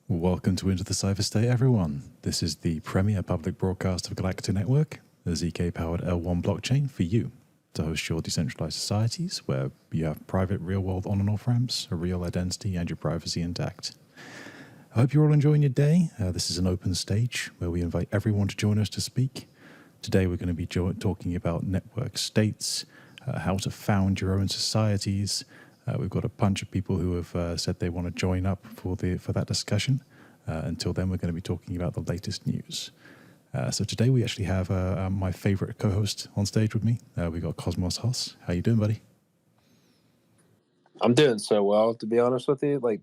Welcome to Into the Cypher State, everyone. This is the premier public broadcast of Galactica Network, the ZK-powered L1 blockchain for you to host your decentralized societies where you have private real-world on- and off-ramps, a real identity, and your privacy intact. I hope you're all enjoying your day. This is an open stage where we invite everyone to join us to speak. Today we're going to be talking about network states, how to found your own societies. We've got a bunch of people who have said they want to join up for that discussion. Until then, we're going to be talking about the latest news. So today we actually have my favorite co-host on stage with me. We've got CosmosHOSS. How you doing, buddy? I'm doing so well, to be honest with you. Like,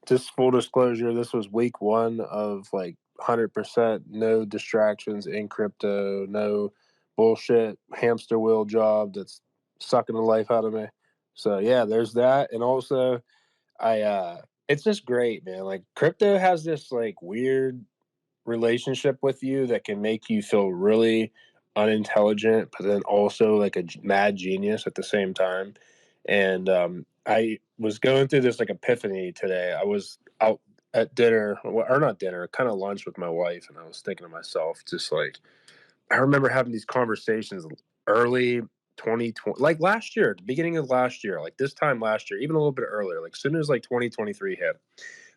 just full disclosure, this was week one of like 100% no distractions in crypto, no bullshit hamster wheel job that's sucking the life out of me. So yeah, there's that. And also it's just great, man. Like, crypto has this like weird relationship with you that can make you feel really unintelligent, but then also like a mad genius at the same time. And I was going through this like epiphany today. I was out at dinner, or not dinner, kind of lunch with my wife, and I was thinking to myself, just like, I remember having these conversations early 2020, like last year, at the beginning of last year, like this time last year, even a little bit earlier, like as soon as like 2023 hit.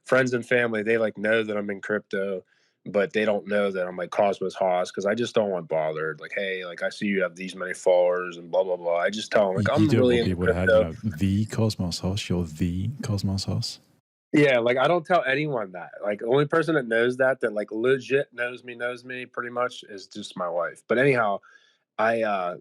Friends and family, they like know that I'm in crypto, but they don't know that I'm like CosmosHOSS because I just don't want bothered. Like, hey, like I see you have these many followers and blah blah blah. I just tell them like I'm really into crypto. The CosmosHOSS, you're the CosmosHOSS. Yeah, like I don't tell anyone that. Like the only person that knows that like legit knows me pretty much is just my wife. But anyhow, I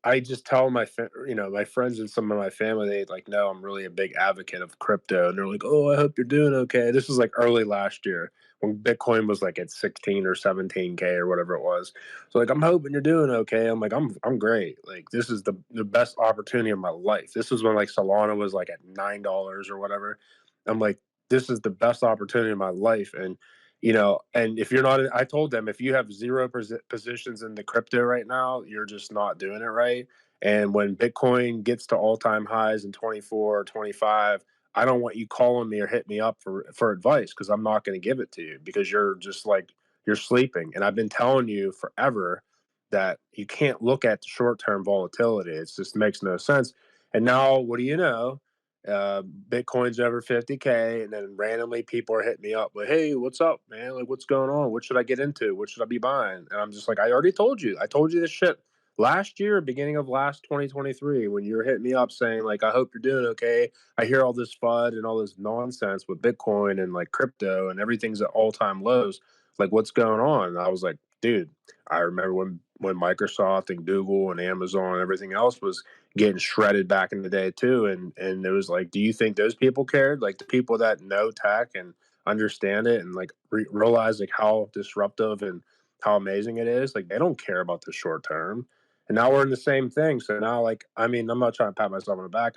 I just tell my my friends and some of my family, they like know I'm really a big advocate of crypto, and they're like, oh, I hope you're doing okay. This was like early last year when Bitcoin was like at 16 or 17K or whatever it was. So like, I'm hoping you're doing okay. I'm like, I'm great. Like, this is the best opportunity of my life. This was when like Solana was like at $9 or whatever. I'm like, this is the best opportunity of my life. And and if you're not, I told them, if you have zero positions in the crypto right now, you're just not doing it right. And when Bitcoin gets to all-time highs in 24 or 25, I don't want you calling me or hit me up for advice, because I'm not going to give it to you, because you're just like, you're sleeping. And I've been telling you forever that you can't look at the short-term volatility. It just makes no sense. And now, what do you know? Bitcoin's over 50K, and then randomly people are hitting me up like, hey, what's up, man? Like, what's going on? What should I get into? What should I be buying? And I'm just like, I already told you. I told you this shit last year, beginning of last 2023, when you were hitting me up saying like, I hope you're doing okay. I hear all this FUD and all this nonsense with Bitcoin and like crypto, and everything's at all-time lows. Like, what's going on? And I was like, dude, I remember when Microsoft and Google and Amazon and everything else was getting shredded back in the day too. And it was like, do you think those people cared? Like, the people that know tech and understand it and like realize like how disruptive and how amazing it is, like, they don't care about the short term. And now we're in the same thing. So now, like, I mean, I'm not trying to pat myself on the back.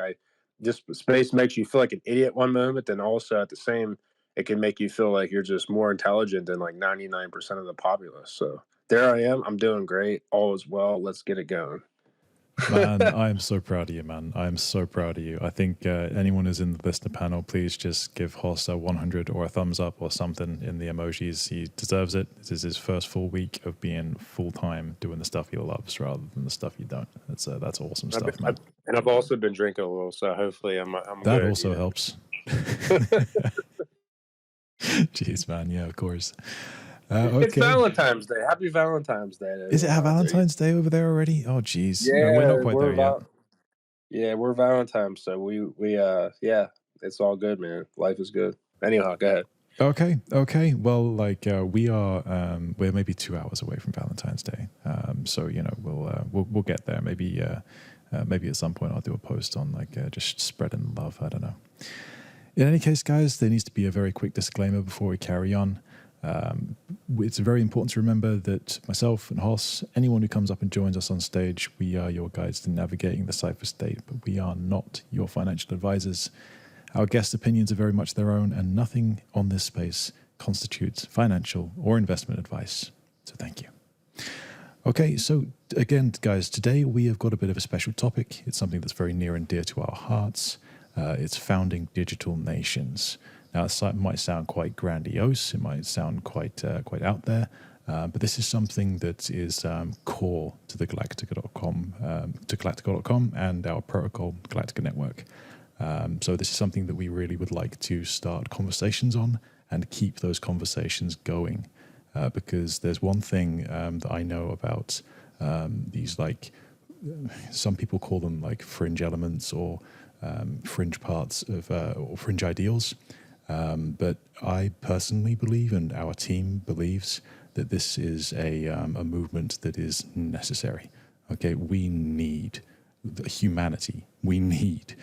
This space makes you feel like an idiot one moment, then also at the same, it can make you feel like you're just more intelligent than like 99% of the populace. So there I am. I'm doing great. All is well. Let's get it going. Man, I am so proud of you, man. I am so proud of you. I think anyone who's in the listener panel, please just give Hoss a 100 or a thumbs up or something in the emojis. He deserves it. This is his first full week of being full-time doing the stuff he loves rather than the stuff you don't. That's awesome stuff, man. I've also been drinking a little, so hopefully I'm that good, also helps. Jeez, man. Yeah, of course. Okay. It's Valentine's Day. Happy Valentine's Day. Is it Valentine's Day over there already? Oh, geez. Yeah, no, we're not quite there yet. Yeah, we're Valentine's, so we yeah, it's all good, man. Life is good. Anyhow, go ahead. Okay. Well, like we're maybe 2 hours away from Valentine's Day. So we'll get there. Maybe at some point I'll do a post on like just spreading love. I don't know. In any case, guys, there needs to be a very quick disclaimer before we carry on. It's very important to remember that myself and Hoss, anyone who comes up and joins us on stage, we are your guides to navigating the Cypher State, but we are not your financial advisors. Our guest opinions are very much their own, and nothing on this space constitutes financial or investment advice. So thank you. Okay, so again, guys, today we have got a bit of a special topic. It's something that's very near and dear to our hearts. It's founding digital nations. Now, it might sound quite grandiose. It might sound quite out there. But this is something that is core to the Galactica.com and our protocol Galactica network. So this is something that we really would like to start conversations on and keep those conversations going. Because there's one thing that I know about these, like, some people call them like fringe elements or fringe parts of or fringe ideals. But I personally believe, and our team believes, that this is a movement that is necessary. Okay, we need humanity. We need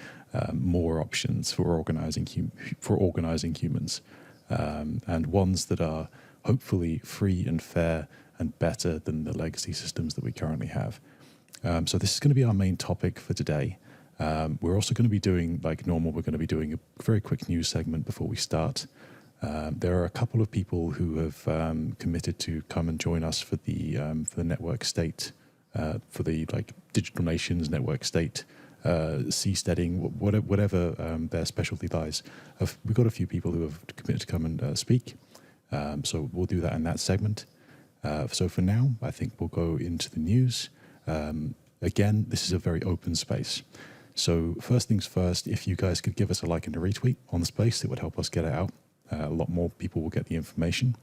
more options for organizing humans, and ones that are hopefully free and fair and better than the legacy systems that we currently have. So this is going to be our main topic for today. We're also going to be doing, like normal, we're going to be doing a very quick news segment before we start. There are a couple of people who have committed to come and join us for the network state, for the like digital nations network state, seasteading, whatever their specialty lies. We've got a few people who have committed to come and speak. So we'll do that in that segment. So for now, I think we'll go into the news. Again, this is a very open space. So first things first, if you guys could give us a like and a retweet on the space, it would help us get it out. A lot more people will get the information.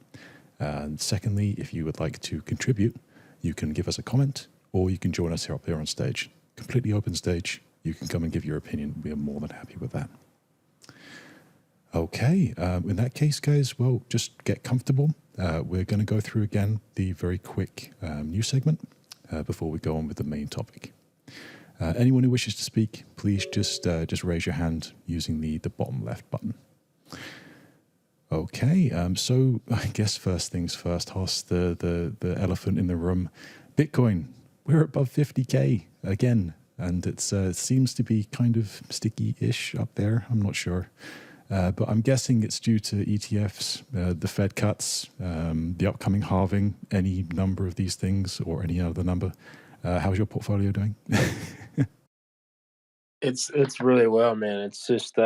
And secondly, if you would like to contribute, you can give us a comment or you can join us up here on stage. Completely open stage. You can come and give your opinion. We are more than happy with that. Okay, in that case, guys, well, just get comfortable. We're going to go through again the very quick news segment before we go on with the main topic. Anyone who wishes to speak, please just raise your hand using the bottom left button. Okay, so I guess first things first, Hoss, the elephant in the room. Bitcoin, we're above 50K again, and it seems to be kind of sticky-ish up there. I'm not sure. But I'm guessing it's due to ETFs, the Fed cuts, the upcoming halving, any number of these things or any other number. How's your portfolio doing? It's really well, man. It's just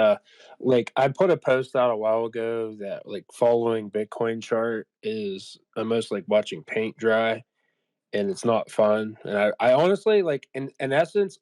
like I put a post out a while ago that like following Bitcoin chart is almost like watching paint dry, and it's not fun. And I honestly, like, in essence,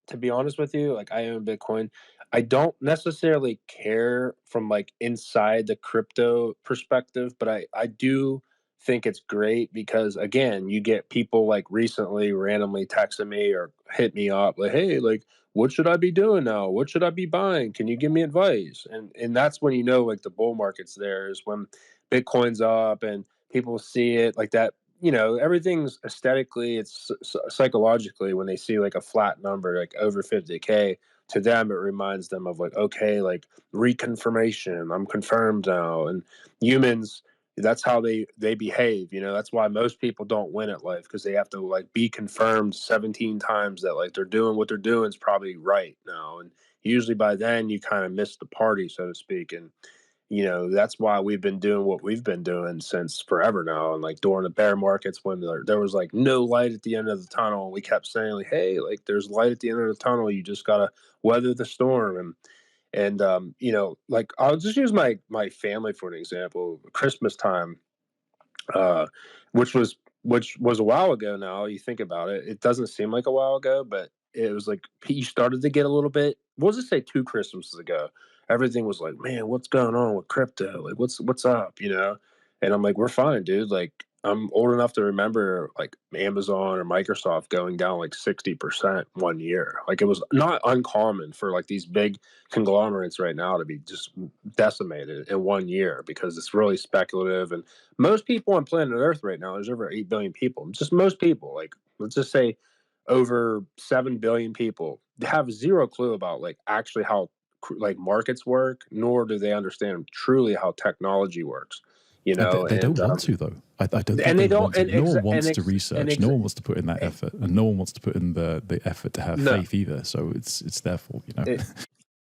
to be honest with you, like, I own Bitcoin. I don't necessarily care from like inside the crypto perspective, but I do think it's great because again, you get people like recently randomly texting me or hit me up like, hey, like, what should I be doing now? What should I be buying? Can you give me advice? And that's when you know like the bull market's there, is when Bitcoin's up and people see it like that. Everything's aesthetically, it's psychologically, when they see like a flat number like over 50K, to them it reminds them of like, okay, like reconfirmation, I'm confirmed now. And humans, that's how they behave. That's why most people don't win at life, because they have to like be confirmed 17 times that like they're doing what they're doing is probably right now. And usually by then you kind of miss the party, so to speak. And that's why we've been doing what we've been doing since forever now. And like during the bear markets, when there was like no light at the end of the tunnel, and we kept saying like, hey, like, there's light at the end of the tunnel, you just gotta weather the storm. And like, I'll just use my family for an example. Christmas time, uh which was a while ago. Now you think about it, it doesn't seem like a while ago, but it was like you started to get a little bit, we'll just say 2 Christmases ago, everything was like, man, what's going on with crypto, like what's up. And I'm like, we're fine, dude. Like, I'm old enough to remember like Amazon or Microsoft going down like 60% one year. Like, it was not uncommon for like these big conglomerates right now to be just decimated in one year, because it's really speculative. And most people on planet Earth right now, there's over 8 billion people. Just most people, like, let's just say over 7 billion people, have zero clue about like actually how like markets work, nor do they understand truly how technology works. They don't want to, though. I don't think And they they don't, want to. No one wants to research. No one wants to put in that eh, effort, and no one wants to put in the effort to have no, faith either. So it's their fault.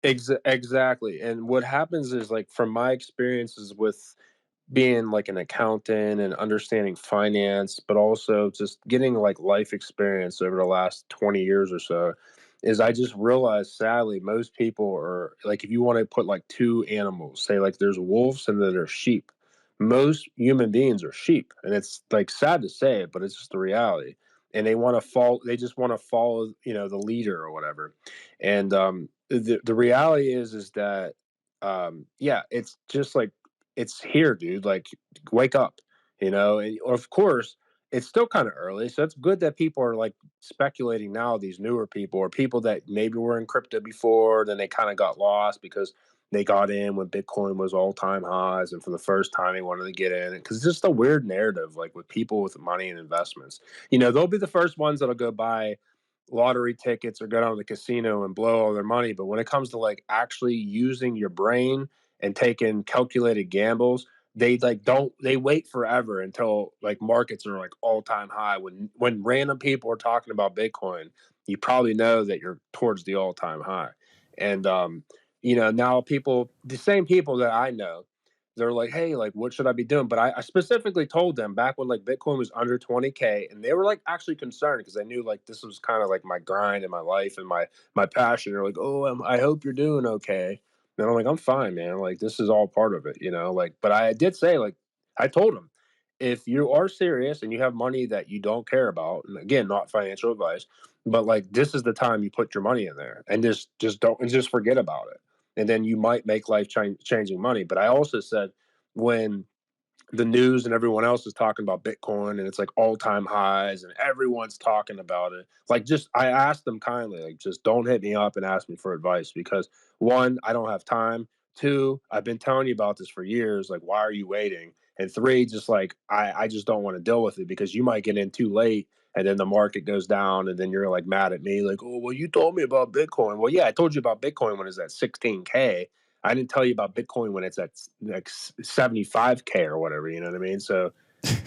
exactly. And what happens is, like, from my experiences with being like an accountant and understanding finance, but also just getting like life experience over the last 20 years or so, is I just realized sadly most people are like, if you want to put like two animals, say like there's wolves and then there's sheep. Most human beings are sheep, and it's like sad to say it, but it's just the reality. And they just want to follow, the leader or whatever. And the reality is that yeah, it's just like it's here, dude. Like, wake up, And of course, it's still kind of early, so it's good that people are like speculating now. These newer people, or people that maybe were in crypto before, then they kind of got lost because they got in when Bitcoin was all time highs, and for the first time they wanted to get in. Because it's just a weird narrative, like with people with money and investments. They'll be the first ones that'll go buy lottery tickets or go down to the casino and blow all their money. But when it comes to like actually using your brain and taking calculated gambles, they like don't they wait forever until like markets are like all time high. When random people are talking about Bitcoin, you probably know that you're towards the all time high. And now the same people that I know, they're like, hey, like, what should I be doing? But I specifically told them back when like Bitcoin was under 20K, and they were like actually concerned because they knew like this was kind of like my grind in my life and my passion. They're like, oh, I hope you're doing okay. And I'm like, I'm fine, man. Like, this is all part of it. Like, but I did say, like, I told them, if you are serious and you have money that you don't care about, and again, not financial advice, but like, this is the time you put your money in there, and just don't, and just forget about it. And then you might make life changing money. But I also said, when the news and everyone else is talking about Bitcoin and it's like all time highs and everyone's talking about it. Like, just, I asked them kindly, like, just don't hit me up and ask me for advice because one, I don't have time. Two, I've been telling you about this for years. Like, why are you waiting? And three, just like, I just don't want to deal with it because you might get in too late and then the market goes down and then you're like mad at me, like, oh, well, you told me about Bitcoin. Well, yeah, I told you about Bitcoin when it's at 16K. I didn't tell you about Bitcoin when it's at like 75K or whatever. You know what I mean? So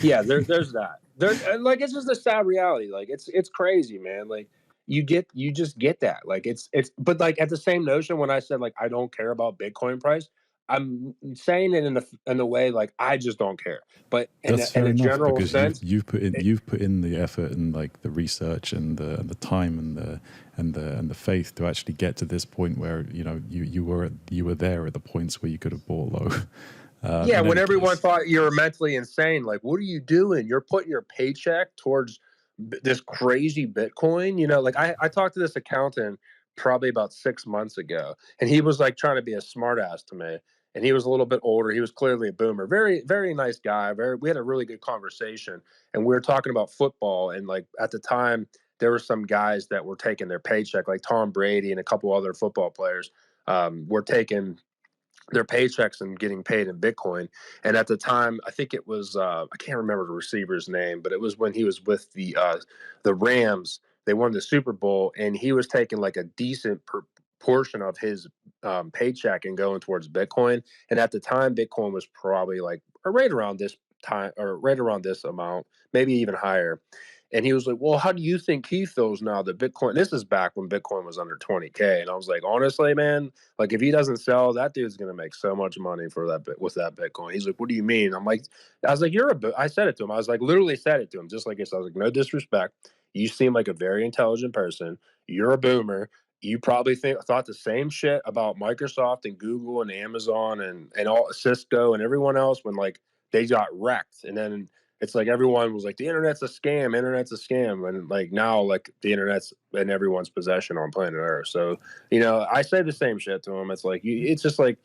yeah, there's that. Like, it's just a sad reality. Like, it's crazy, man. Like, you just get that. Like, but like at the same notion, when I said like I don't care about Bitcoin price, I'm saying it in a way like I just don't care. But That's in fair a enough general because sense, you've put in the effort and like the research and the time and the faith to actually get to this point where you were there at the points where you could have bought low. yeah, In when any everyone case, thought you were mentally insane, like, what are you doing? You're putting your paycheck towards this crazy Bitcoin. Like, I talked to this accountant probably about 6 months ago, and he was like trying to be a smartass to me. And he was a little bit older. He was clearly a boomer. Very, very nice guy. We had a really good conversation, and we were talking about football. And like at the time, there were some guys that were taking their paycheck, like Tom Brady and a couple other football players, were taking their paychecks and getting paid in Bitcoin. And at the time, I think it was I can't remember the receiver's name, but it was when he was with the Rams. They won the Super Bowl, and he was taking like a decent portion of his paycheck and going towards Bitcoin. And at the time, Bitcoin was probably like right around this time or right around this amount, maybe even higher. And he was like, well, how do you think he feels now that Bitcoin, this is back when Bitcoin was under 20K. And I was like, honestly, man, like, if he doesn't sell, that dude's gonna make so much money for that with that Bitcoin. He's like, what do you mean? I was like, I said it to him. I was like, literally said it to him, just like this. I was like, no disrespect. You seem like a very intelligent person. You're a boomer. You probably thought the same shit about Microsoft and Google and Amazon and all Cisco and everyone else when like they got wrecked. And then it's like everyone was like, the internet's a scam, and like now like the internet's in everyone's possession on planet Earth. So I say the same shit to them. It's like it's just like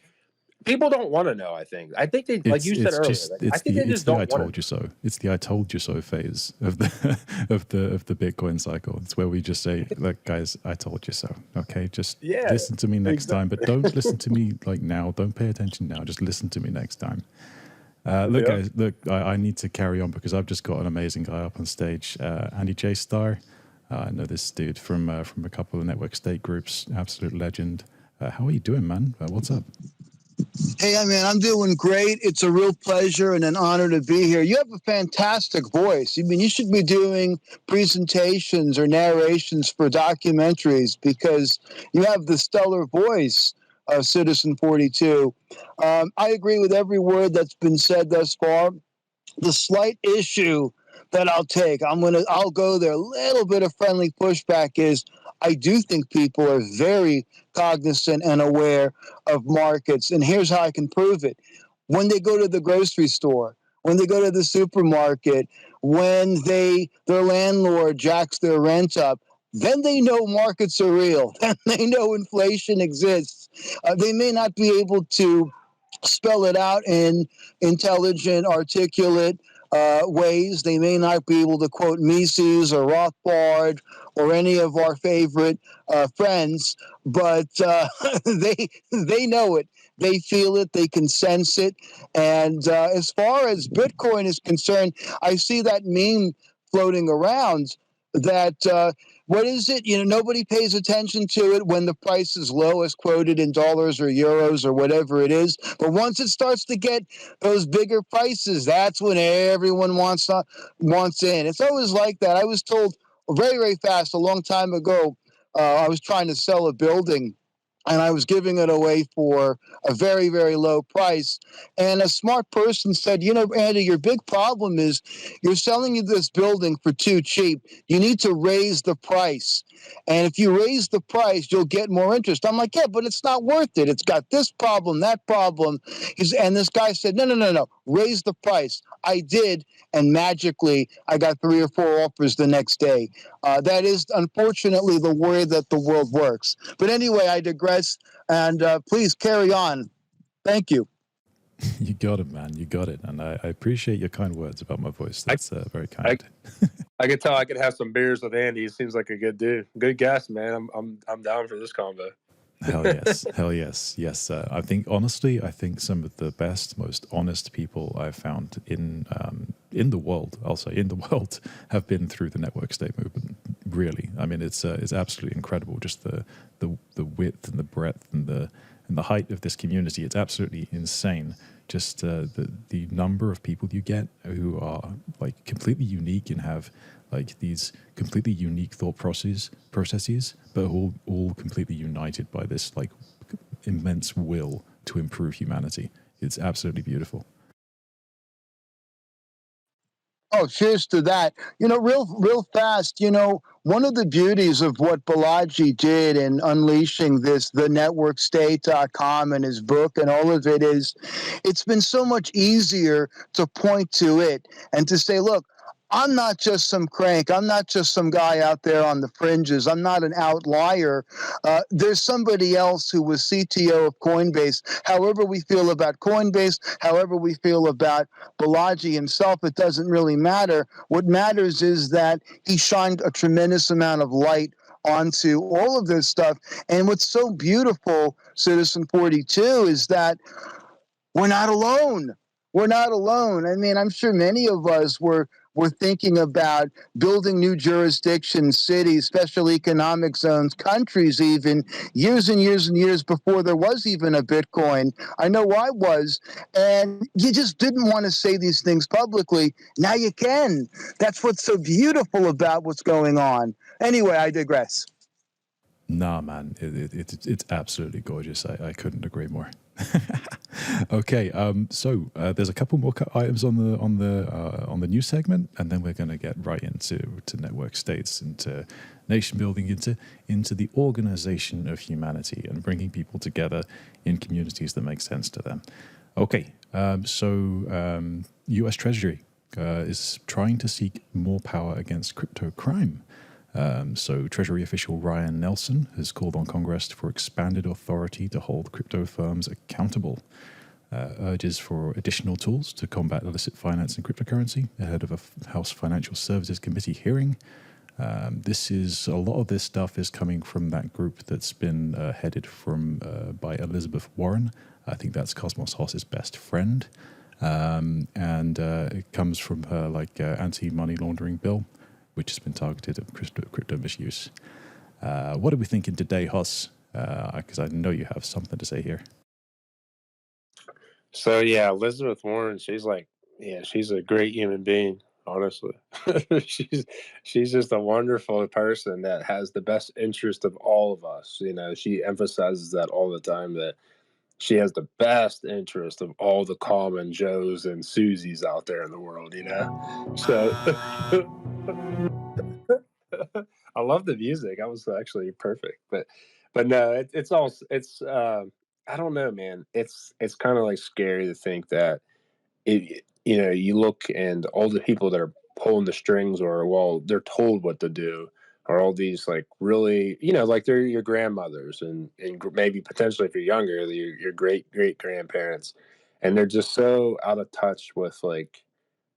people don't want to know. I think they, like you said earlier, like, I think they it's just the don't I want told to. you so. It's the I told you so phase of the of the Bitcoin cycle. It's where we just say, look, guys, I told you so. Okay, just Yeah, listen to me next time, but exactly. don't listen to me like now. Don't pay attention now. Just listen to me next time. Look, Yeah. guys, look, I need to carry on because I've just got an amazing guy up on stage, Andy J. Starr. I know this dude from a couple of network state groups, absolute legend. How are you doing, man? What's up? Hey, man, I'm doing great. It's a real pleasure and an honor to be here. You have a fantastic voice. I mean, you should be doing presentations or narrations for documentaries because you have the stellar voice. Citizen 42. I agree with every word that's been said thus far. The slight issue that I'll go there. A little bit of friendly pushback is I do think people are very cognizant and aware of markets. And here's how I can prove it. When they go to the grocery store, when they go to the supermarket, when their landlord jacks their rent up, then they know markets are real. Then they know inflation exists. They may not be able to spell it out in intelligent, articulate ways. They may not be able to quote Mises or Rothbard or any of our favorite friends, but they know it. They feel it. They can sense it. And as far as Bitcoin is concerned, I see that meme floating around that what is it? Nobody pays attention to it when the price is low, as quoted in dollars or euros or whatever it is. But once it starts to get those bigger prices, that's when everyone wants in. It's always like that. I was told very, very fast a long time ago. I was trying to sell a building, and I was giving it away for a very, very low price. And a smart person said, Andy, your big problem is you're selling this building for too cheap. You need to raise the price. And if you raise the price, you'll get more interest. I'm like, yeah, but it's not worth it. It's got this problem, that problem. And this guy said, no, raise the price. I did. And magically, I got 3 or 4 offers the next day. That is, unfortunately, the way that the world works. But anyway, I digress. And please carry on. Thank you. You got it, man. You got it. And I appreciate your kind words about my voice. That's very kind. I could tell I could have some beers with Andy. He seems like a good dude. Good guest, man. I'm down for this combo. Hell yes. Hell yes. Yes. I think, honestly, some of the best, most honest people I've found in the world, I'll say in the world, have been through the network state movement. Really. I mean, it's absolutely incredible. Just the width and the breadth and the height of this community. It's absolutely insane. Just the number of people you get who are like completely unique and have like these completely unique thought processes, but all completely united by this like immense will to improve humanity. It's absolutely beautiful. Oh, cheers to that. Real fast, one of the beauties of what Balaji did in unleashing thenetworkstate.com and his book and all of it is it's been so much easier to point to it and to say, look, I'm not just some crank. I'm not just some guy out there on the fringes. I'm not an outlier. There's somebody else who was CTO of Coinbase. However we feel about Coinbase, however we feel about Balaji himself, it doesn't really matter. What matters is that he shined a tremendous amount of light onto all of this stuff. And what's so beautiful, Citizen 42, is that we're not alone. We're not alone. I mean, I'm sure many of us were thinking about building new jurisdictions, cities, special economic zones, countries even, years and years and years before there was even a Bitcoin. I know I was. And you just didn't want to say these things publicly. Now you can. That's what's so beautiful about what's going on. Anyway, I digress. Nah, man, it's absolutely gorgeous. I couldn't agree more. Okay, so there's a couple more items on the news segment, and then we're going to get right into network states, into nation building, into the organization of humanity, and bringing people together in communities that make sense to them. Okay, so U.S. Treasury is trying to seek more power against crypto crime. So Treasury official Ryan Nelson has called on Congress for expanded authority to hold crypto firms accountable. Urges for additional tools to combat illicit finance and cryptocurrency ahead of a House Financial Services Committee hearing. A lot of this stuff is coming from that group that's been headed by Elizabeth Warren. I think that's CosmosHOSS's best friend. And it comes from her anti-money laundering bill, which has been targeted at crypto misuse. What are we thinking today, Hoss? Because I know you have something to say here. So yeah, Elizabeth Warren, she's a great human being. honestly. she's she's just a wonderful person that has the best interest of all of us. You know, she emphasizes that all the time, that she has the best interest of all the common Joes and Susies out there in the world, you know? So I love the music. I was actually perfect, but no, it's all it's I don't know, man. It's kind of like scary to think that you know, you look and all the people that are pulling the strings, or well, they're told what to do, are all these like really, you know, like they're your grandmothers and maybe potentially if you're younger, your great grandparents, and they're just so out of touch with like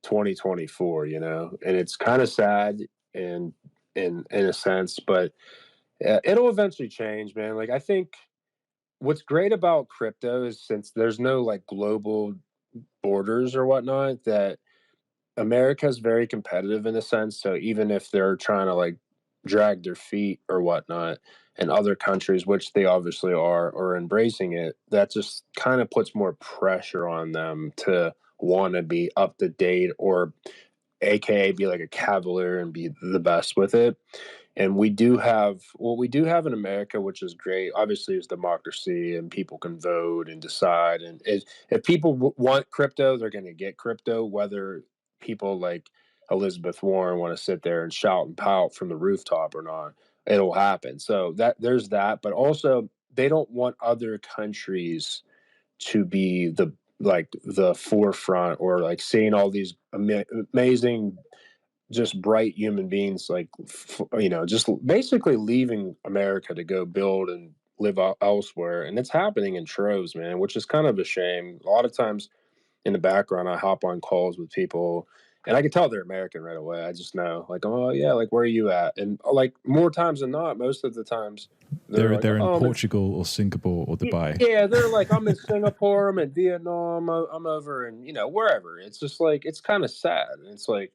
2024, you know, and it's kind of sad and in a sense, but it'll eventually change, man. Like I think what's great about crypto is since there's no like global borders or whatnot, that America's very competitive in a sense. So even if they're trying to like drag their feet or whatnot, and other countries, which they obviously are embracing it, that just kind of puts more pressure on them to want to be up to date, or aka be like a cavalier and be the best with it. And we do have what we do have in America, which is great. Obviously, is democracy, and people can vote and decide. And if people want crypto, they're going to get crypto, whether people like Elizabeth Warren want to sit there and shout and pout from the rooftop or not. It'll happen. So that there's that, but also they don't want other countries to be the like the forefront, or like seeing all these amazing just bright human beings, like you know, just basically leaving America to go build and live elsewhere, and it's happening in troves, man, which is kind of a shame. A lot of times in the background, I hop on calls with people, and I can tell they're American right away. I just know, like, oh yeah, like where are you at? And like more times than not, most of the times they're like, They're in oh, Portugal or Singapore or Dubai. yeah, they're like, I'm in Singapore, I'm in Vietnam, I'm over in, you know, wherever. It's just like it's kind of sad, and it's like,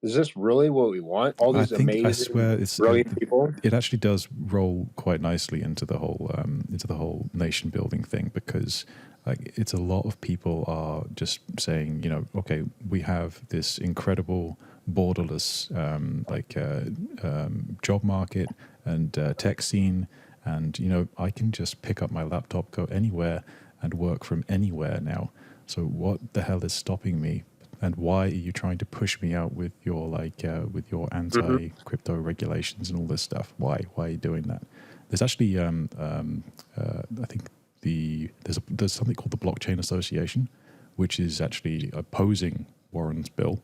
is this really what we want? All these I amazing, swear brilliant people? it actually does roll quite nicely into the whole nation building thing, because like it's a lot of people are just saying, you know, okay, we have this incredible borderless job market and tech scene, and you know, I can just pick up my laptop, go anywhere, and work from anywhere now. So what the hell is stopping me? And why are you trying to push me out with your Mhm. anti crypto regulations and all this stuff? Why are you doing that? There's actually I think there's something called the Blockchain Association, which is actually opposing Warren's bill.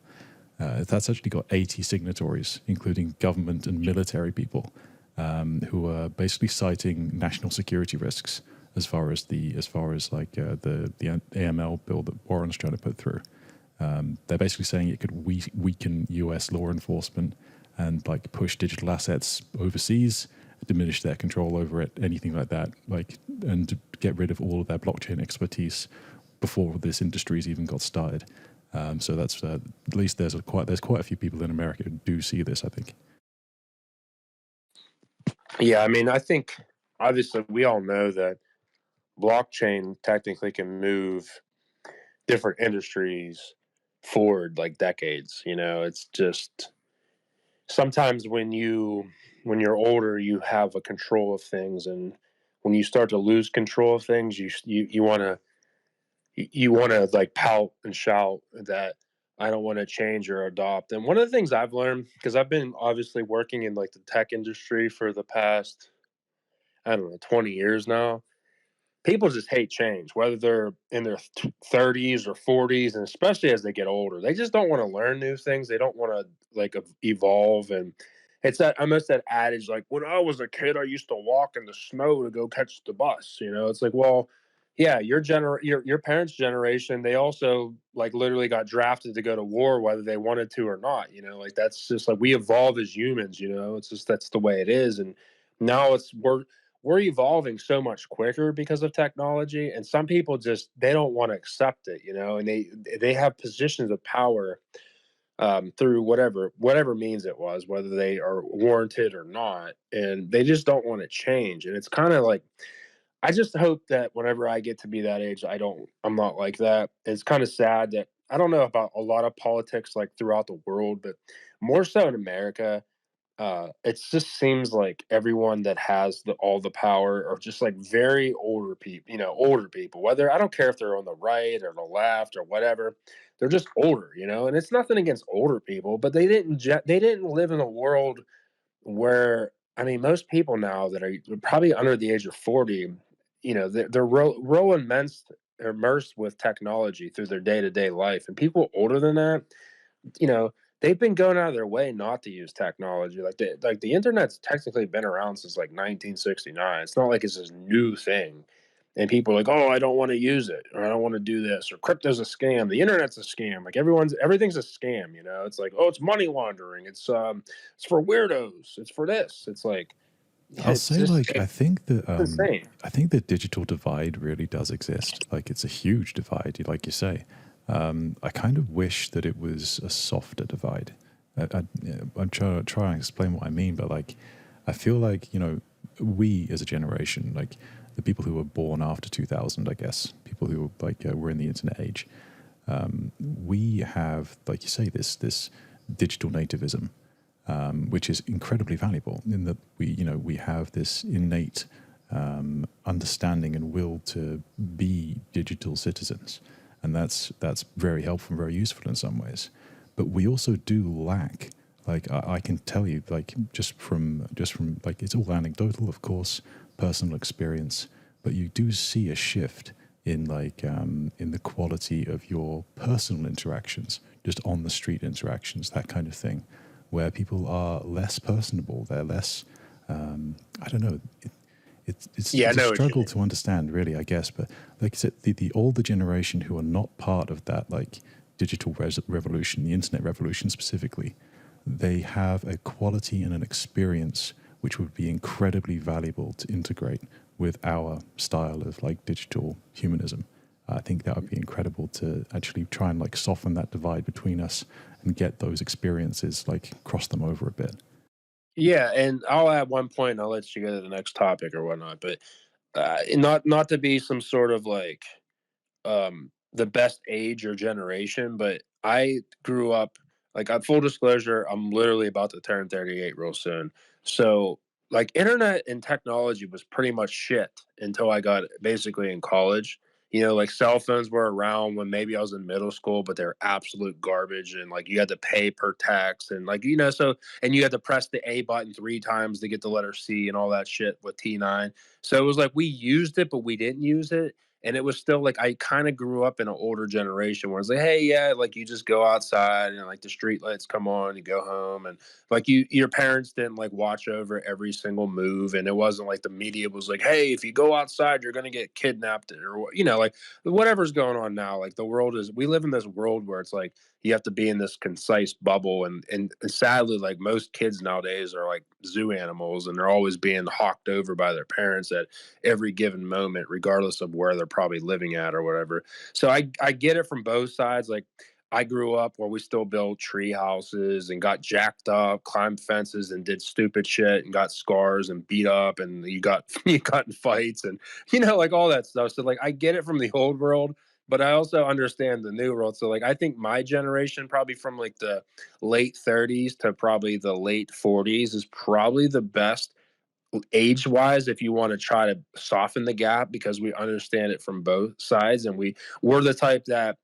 That's actually got 80 signatories, including government and military people, who are basically citing national security risks as far as the AML bill that Warren's trying to put through. They're basically saying it could weaken U.S. law enforcement and like push digital assets overseas, diminish their control over it, anything like that, like, and get rid of all of their blockchain expertise before this industry's even got started. So that's at least there's quite a few people in America who do see this, I think. Yeah, I mean, I think obviously we all know that blockchain technically can move different industries forward like decades. You know, it's just sometimes when you're older, you have a control of things, and when you start to lose control of things, you want to you want to like pout and shout that I don't want to change or adopt. And one of the things I've learned, because I've been obviously working in like the tech industry for the past, I don't know, 20 years now, people just hate change, whether they're in their 30s or 40s, and especially as they get older. They just don't want to learn new things. They don't want to like evolve. And it's that almost that adage, like when I was a kid, I used to walk in the snow to go catch the bus. You know, it's like, well, yeah, your parents' generation, they also like literally got drafted to go to war, whether they wanted to or not. You know, like that's just like we evolve as humans. You know, it's just that's the way it is. And now we're evolving so much quicker because of technology, and some people just they don't want to accept it, you know, and they have positions of power through whatever means it was, whether they are warranted or not, and they just don't want to change. And it's kind of like I just hope that whenever I get to be that age, I'm not like that. It's kind of sad that I don't know about a lot of politics like throughout the world, but more so in America, it just seems like everyone that has all the power are just like very older people, older people. Whether I don't care if they're on the right or the left or whatever, they're just older, And it's nothing against older people, but they didn't live in a world where, I mean, most people now that are probably under the age of 40, they're immersed with technology through their day to day life, and people older than that, you know, they've been going out of their way not to use technology. Like the internet's technically been around since like 1969. It's not like it's this new thing. And people are like, "Oh, I don't want to use it, or I don't want to do this, or crypto's a scam. The internet's a scam. Like everything's a scam. It's like, oh, it's money laundering. It's for weirdos. It's for this. It's like, I'll it's say, just like, insane. I think the digital divide really does exist. Like, it's a huge divide, like you say. I kind of wish that it was a softer divide. I'm trying to explain what I mean, but like, I feel like, we as a generation, like the people who were born after 2000, I guess, people who like were in the internet age, we have, like you say, this digital nativism, which is incredibly valuable in that we have this innate understanding and will to be digital citizens, and that's very helpful and very useful in some ways. But we also do lack, like I can tell you, like just from like, it's all anecdotal, of course, personal experience, but you do see a shift in like in the quality of your personal interactions, just on the street interactions, that kind of thing, where people are less personable, they're less I don't know, it's Yeah, I a know what you struggle mean. to understand, really, I guess. But like I said, the older generation who are not part of that like digital revolution, the internet revolution specifically, they have a quality and an experience which would be incredibly valuable to integrate with our style of like digital humanism. I think that would be incredible to actually try and like soften that divide between us and get those experiences, like cross them over a bit. Yeah, and I'll add one point, and I'll let you go to the next topic or whatnot. But not to be some sort of like the best age or generation, but I grew up like, full disclosure, I'm literally about to turn 38 real soon. So like internet and technology was pretty much shit until I got basically in college. Like cell phones were around when maybe I was in middle school, but they're absolute garbage. And like you had to pay per text, and like, and you had to press the A button 3 times to get the letter C and all that shit with T9. So it was like we used it, but we didn't use it. And it was still like I kind of grew up in an older generation where it's like, hey, yeah, like you just go outside and like the street lights come on, you go home, and like your parents didn't like watch over every single move, and it wasn't like the media was like, hey, if you go outside, you're gonna get kidnapped, or like whatever's going on now. Like we live in this world where it's like you have to be in this concise bubble, and sadly, like most kids nowadays are like zoo animals, and they're always being hawked over by their parents at every given moment, regardless of where they're probably living at or whatever. So I get it from both sides. Like I grew up where we still built tree houses and got jacked up, climbed fences and did stupid shit and got scars and beat up, and you got in fights and like all that stuff. So like I get it from the old world, but I also understand the new world. So like I think my generation, probably from like the late 30s to probably the late 40s, is probably the best age wise if you want to try to soften the gap, because we understand it from both sides, and we're the type that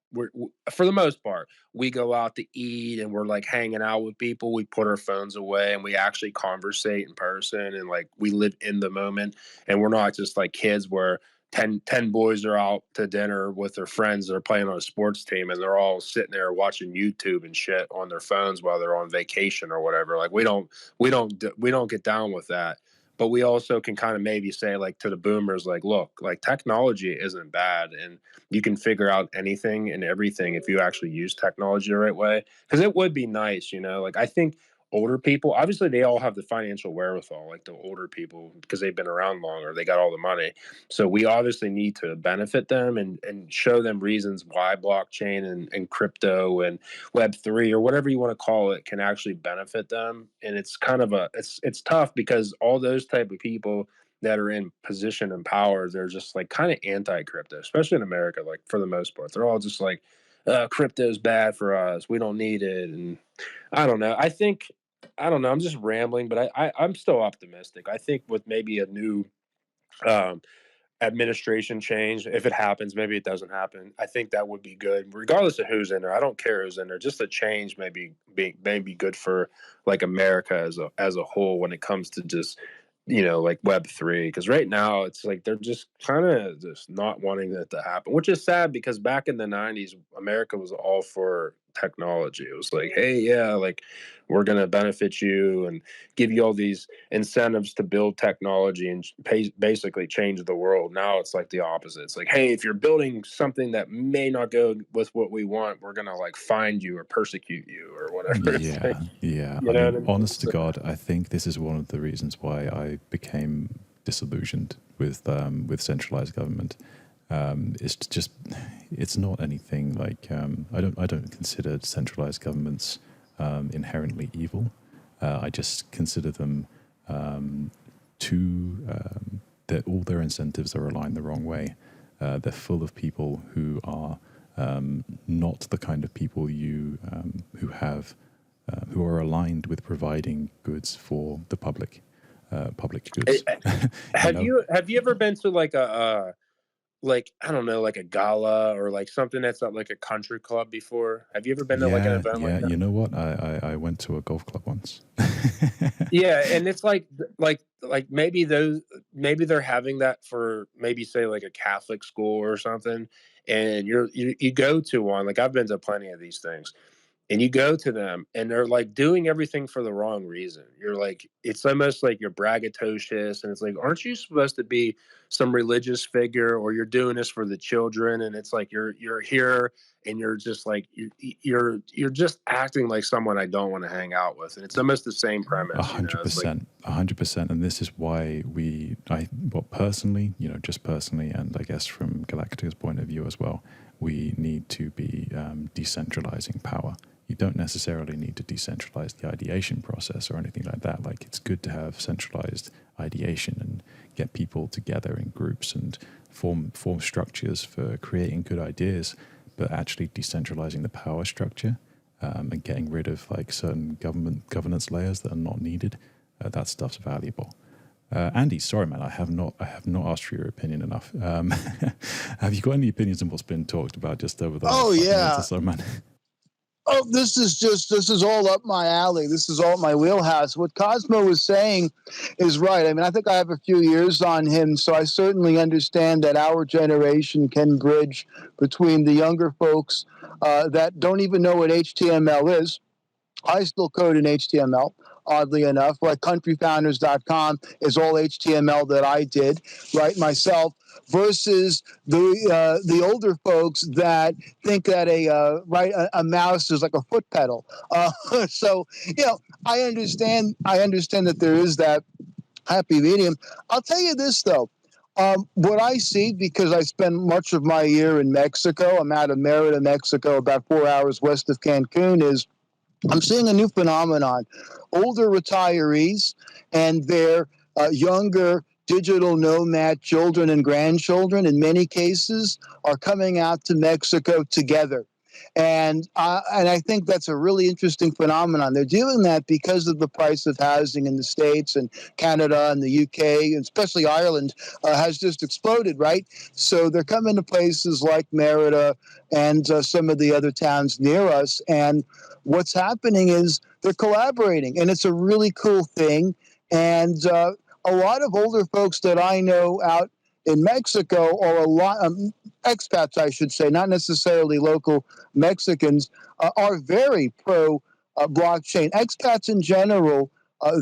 for the most part, we go out to eat and we're like hanging out with people, we put our phones away and we actually conversate in person, and like we live in the moment, and we're not just like kids where 10 boys are out to dinner with their friends that are playing on a sports team, and they're all sitting there watching YouTube and shit on their phones while they're on vacation or whatever. Like we don't get down with that. But we also can kind of maybe say like to the boomers, like, look, like technology isn't bad, and you can figure out anything and everything if you actually use technology the right way. Because it would be nice, like I think older people, obviously they all have the financial wherewithal, like the older people, because they've been around longer, they got all the money. So we obviously need to benefit them and show them reasons why blockchain and crypto and Web3 or whatever you want to call it can actually benefit them. And it's kind of it's tough because all those type of people that are in position and power, they're just like kind of anti crypto, especially in America. Like for the most part, they're all just like, crypto's bad for us. We don't need it. And I don't know. I don't know. I'm just rambling, but I'm still optimistic. I think with maybe a new um, administration change, if it happens, maybe it doesn't happen. I think that would be good, regardless of who's in there. I don't care who's in there. Just a change may be good for like America as a whole when it comes to just like Web3. Because right now it's like they're just kind of just not wanting that to happen, which is sad because back in the '90s, America was all for technology. It was like, hey, yeah, like we're gonna benefit you and give you all these incentives to build technology and basically change the world. Now it's like the opposite. It's like, hey, if you're building something that may not go with what we want, we're gonna like find you or persecute you or whatever. It's like, Yeah. you I know mean, what I mean? honest to God, I think this is one of the reasons why I became disillusioned with centralized government. It's not anything like I don't consider centralized governments inherently evil. I just consider them that all their incentives are aligned the wrong way. They're full of people who are not the kind of people who are aligned with providing goods for the public goods. Have you ever been to like a like I don't know, like a gala or like something that's not like a country club before? Have you ever been to like an event like that? You know what? I went to a golf club once. Yeah, and it's like maybe they're having that for maybe say like a Catholic school or something, and you go to one. Like I've been to plenty of these things, and you go to them and they're like doing everything for the wrong reason. You're like, it's almost like you're braggadocious, and it's like, aren't you supposed to be some religious figure, or you're doing this for the children? And it's like you're here and you're just like you're just acting like someone I don't want to hang out with. And it's almost the same premise. 100%, 100%. And this is why personally, just personally, and I guess from Galactica's point of view as well, we need to be decentralizing power. You don't necessarily need to decentralize the ideation process or anything like that. Like, it's good to have centralized ideation and get people together in groups and form structures for creating good ideas, but actually decentralizing the power structure and getting rid of like certain governance layers that are not needed. That stuff's valuable. Andy, sorry, man, I have not asked for your opinion enough. Have you got any opinions on what's been talked about just over the last 5 minutes or so, man? Oh, this is all up my alley. This is all my wheelhouse. What Cosmo was saying is right. I mean, I think I have a few years on him, so I certainly understand that our generation can bridge between the younger folks that don't even know what HTML is. I still code in HTML, oddly enough. Like countryfounders.com is all HTML that I did, right, myself, versus the older folks that think that a mouse is like a foot pedal. So, I understand that there is that happy medium. I'll tell you this, though. What I see, because I spend much of my year in Mexico, I'm out of Merida, Mexico, about 4 hours west of Cancun, is I'm seeing a new phenomenon. Older retirees and their younger digital nomad children and grandchildren, in many cases, are coming out to Mexico together. And I think that's a really interesting phenomenon. They're doing that because of the price of housing in the States and Canada and the UK, and especially Ireland, has just exploded, right? So they're coming to places like Merida and some of the other towns near us. And what's happening is they're collaborating, and it's a really cool thing. And a lot of older folks that I know out in Mexico, or a lot expats, I should say, not necessarily local Mexicans, are very pro blockchain. Expats in general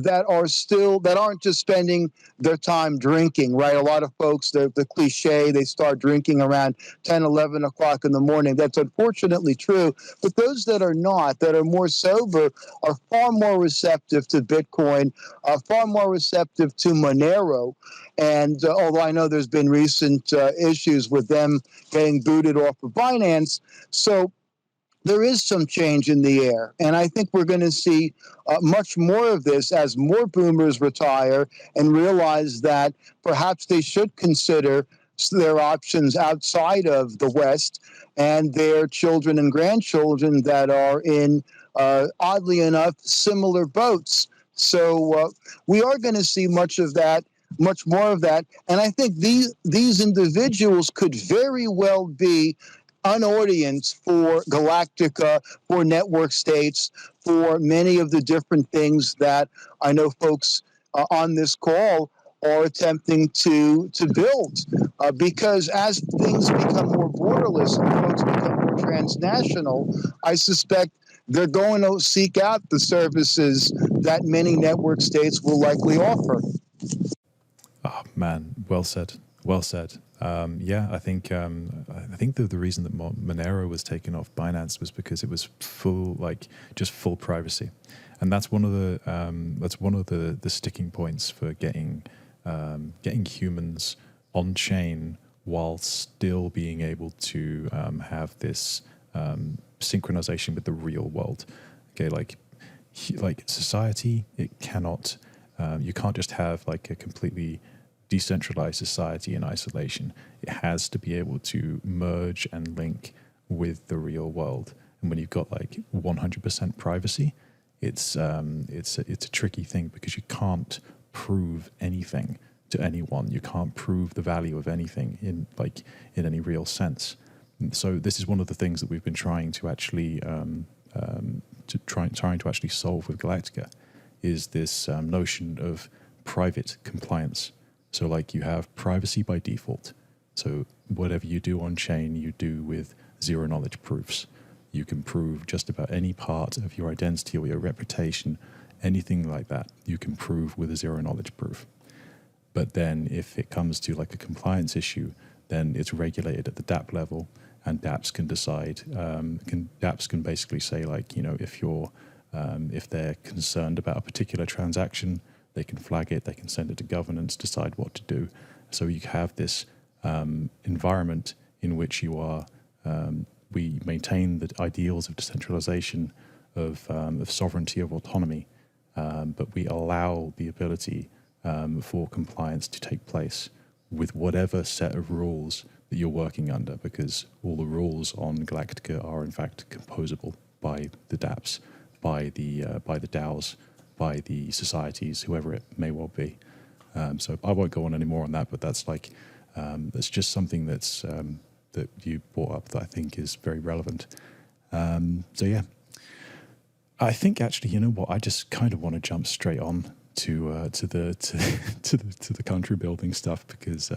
that aren't just spending their time drinking, right? A lot of folks, the cliche, they start drinking around 10, 11 o'clock in the morning. That's unfortunately true. But those that are not, that are more sober, are far more receptive to Bitcoin, far more receptive to Monero. And although I know there's been recent issues with them getting booted off of Binance, so there is some change in the air. And I think we're going to see much more of this as more boomers retire and realize that perhaps they should consider their options outside of the West and their children and grandchildren that are in, oddly enough, similar boats. So we are going to see much of that, much more of that. And I think these individuals could very well be an audience for Galactica, for network states, for many of the different things that I know folks on this call are attempting to build. Because as things become more borderless and folks become more transnational, I suspect they're going to seek out the services that many network states will likely offer. Oh man, well said. Well said. Yeah, I think the reason that Monero was taken off Binance was because it was just full privacy, and that's one of the sticking points for getting humans on chain while still being able to have this synchronization with the real world. Okay, like society, it cannot. You can't just have like a completely decentralized society in isolation. It has to be able to merge and link with the real world. And when you've got like 100% privacy, it's a tricky thing because you can't prove anything to anyone. You can't prove the value of anything in any real sense. And so this is one of the things that we've been trying to actually trying to actually solve with Galactica, is this notion of private compliance. So like you have privacy by default. So whatever you do on chain, you do with zero knowledge proofs. You can prove just about any part of your identity or your reputation, anything like that, you can prove with a zero knowledge proof. But then if it comes to like a compliance issue, then it's regulated at the DApp level, and dApps can decide, dApps can basically say like, if they're concerned about a particular transaction, they can flag it, they can send it to governance, decide what to do. So you have this environment in which we maintain the ideals of decentralization, of sovereignty, of autonomy, but we allow the ability for compliance to take place with whatever set of rules that you're working under, because all the rules on Galactica are in fact composable by the dApps, by the DAOs, by the societies, whoever it may well be. So I won't go on any more on that, but that's just something that you brought up that I think is very relevant. So yeah, I think actually, you know what, I just kind of want to jump straight on to the country building stuff, because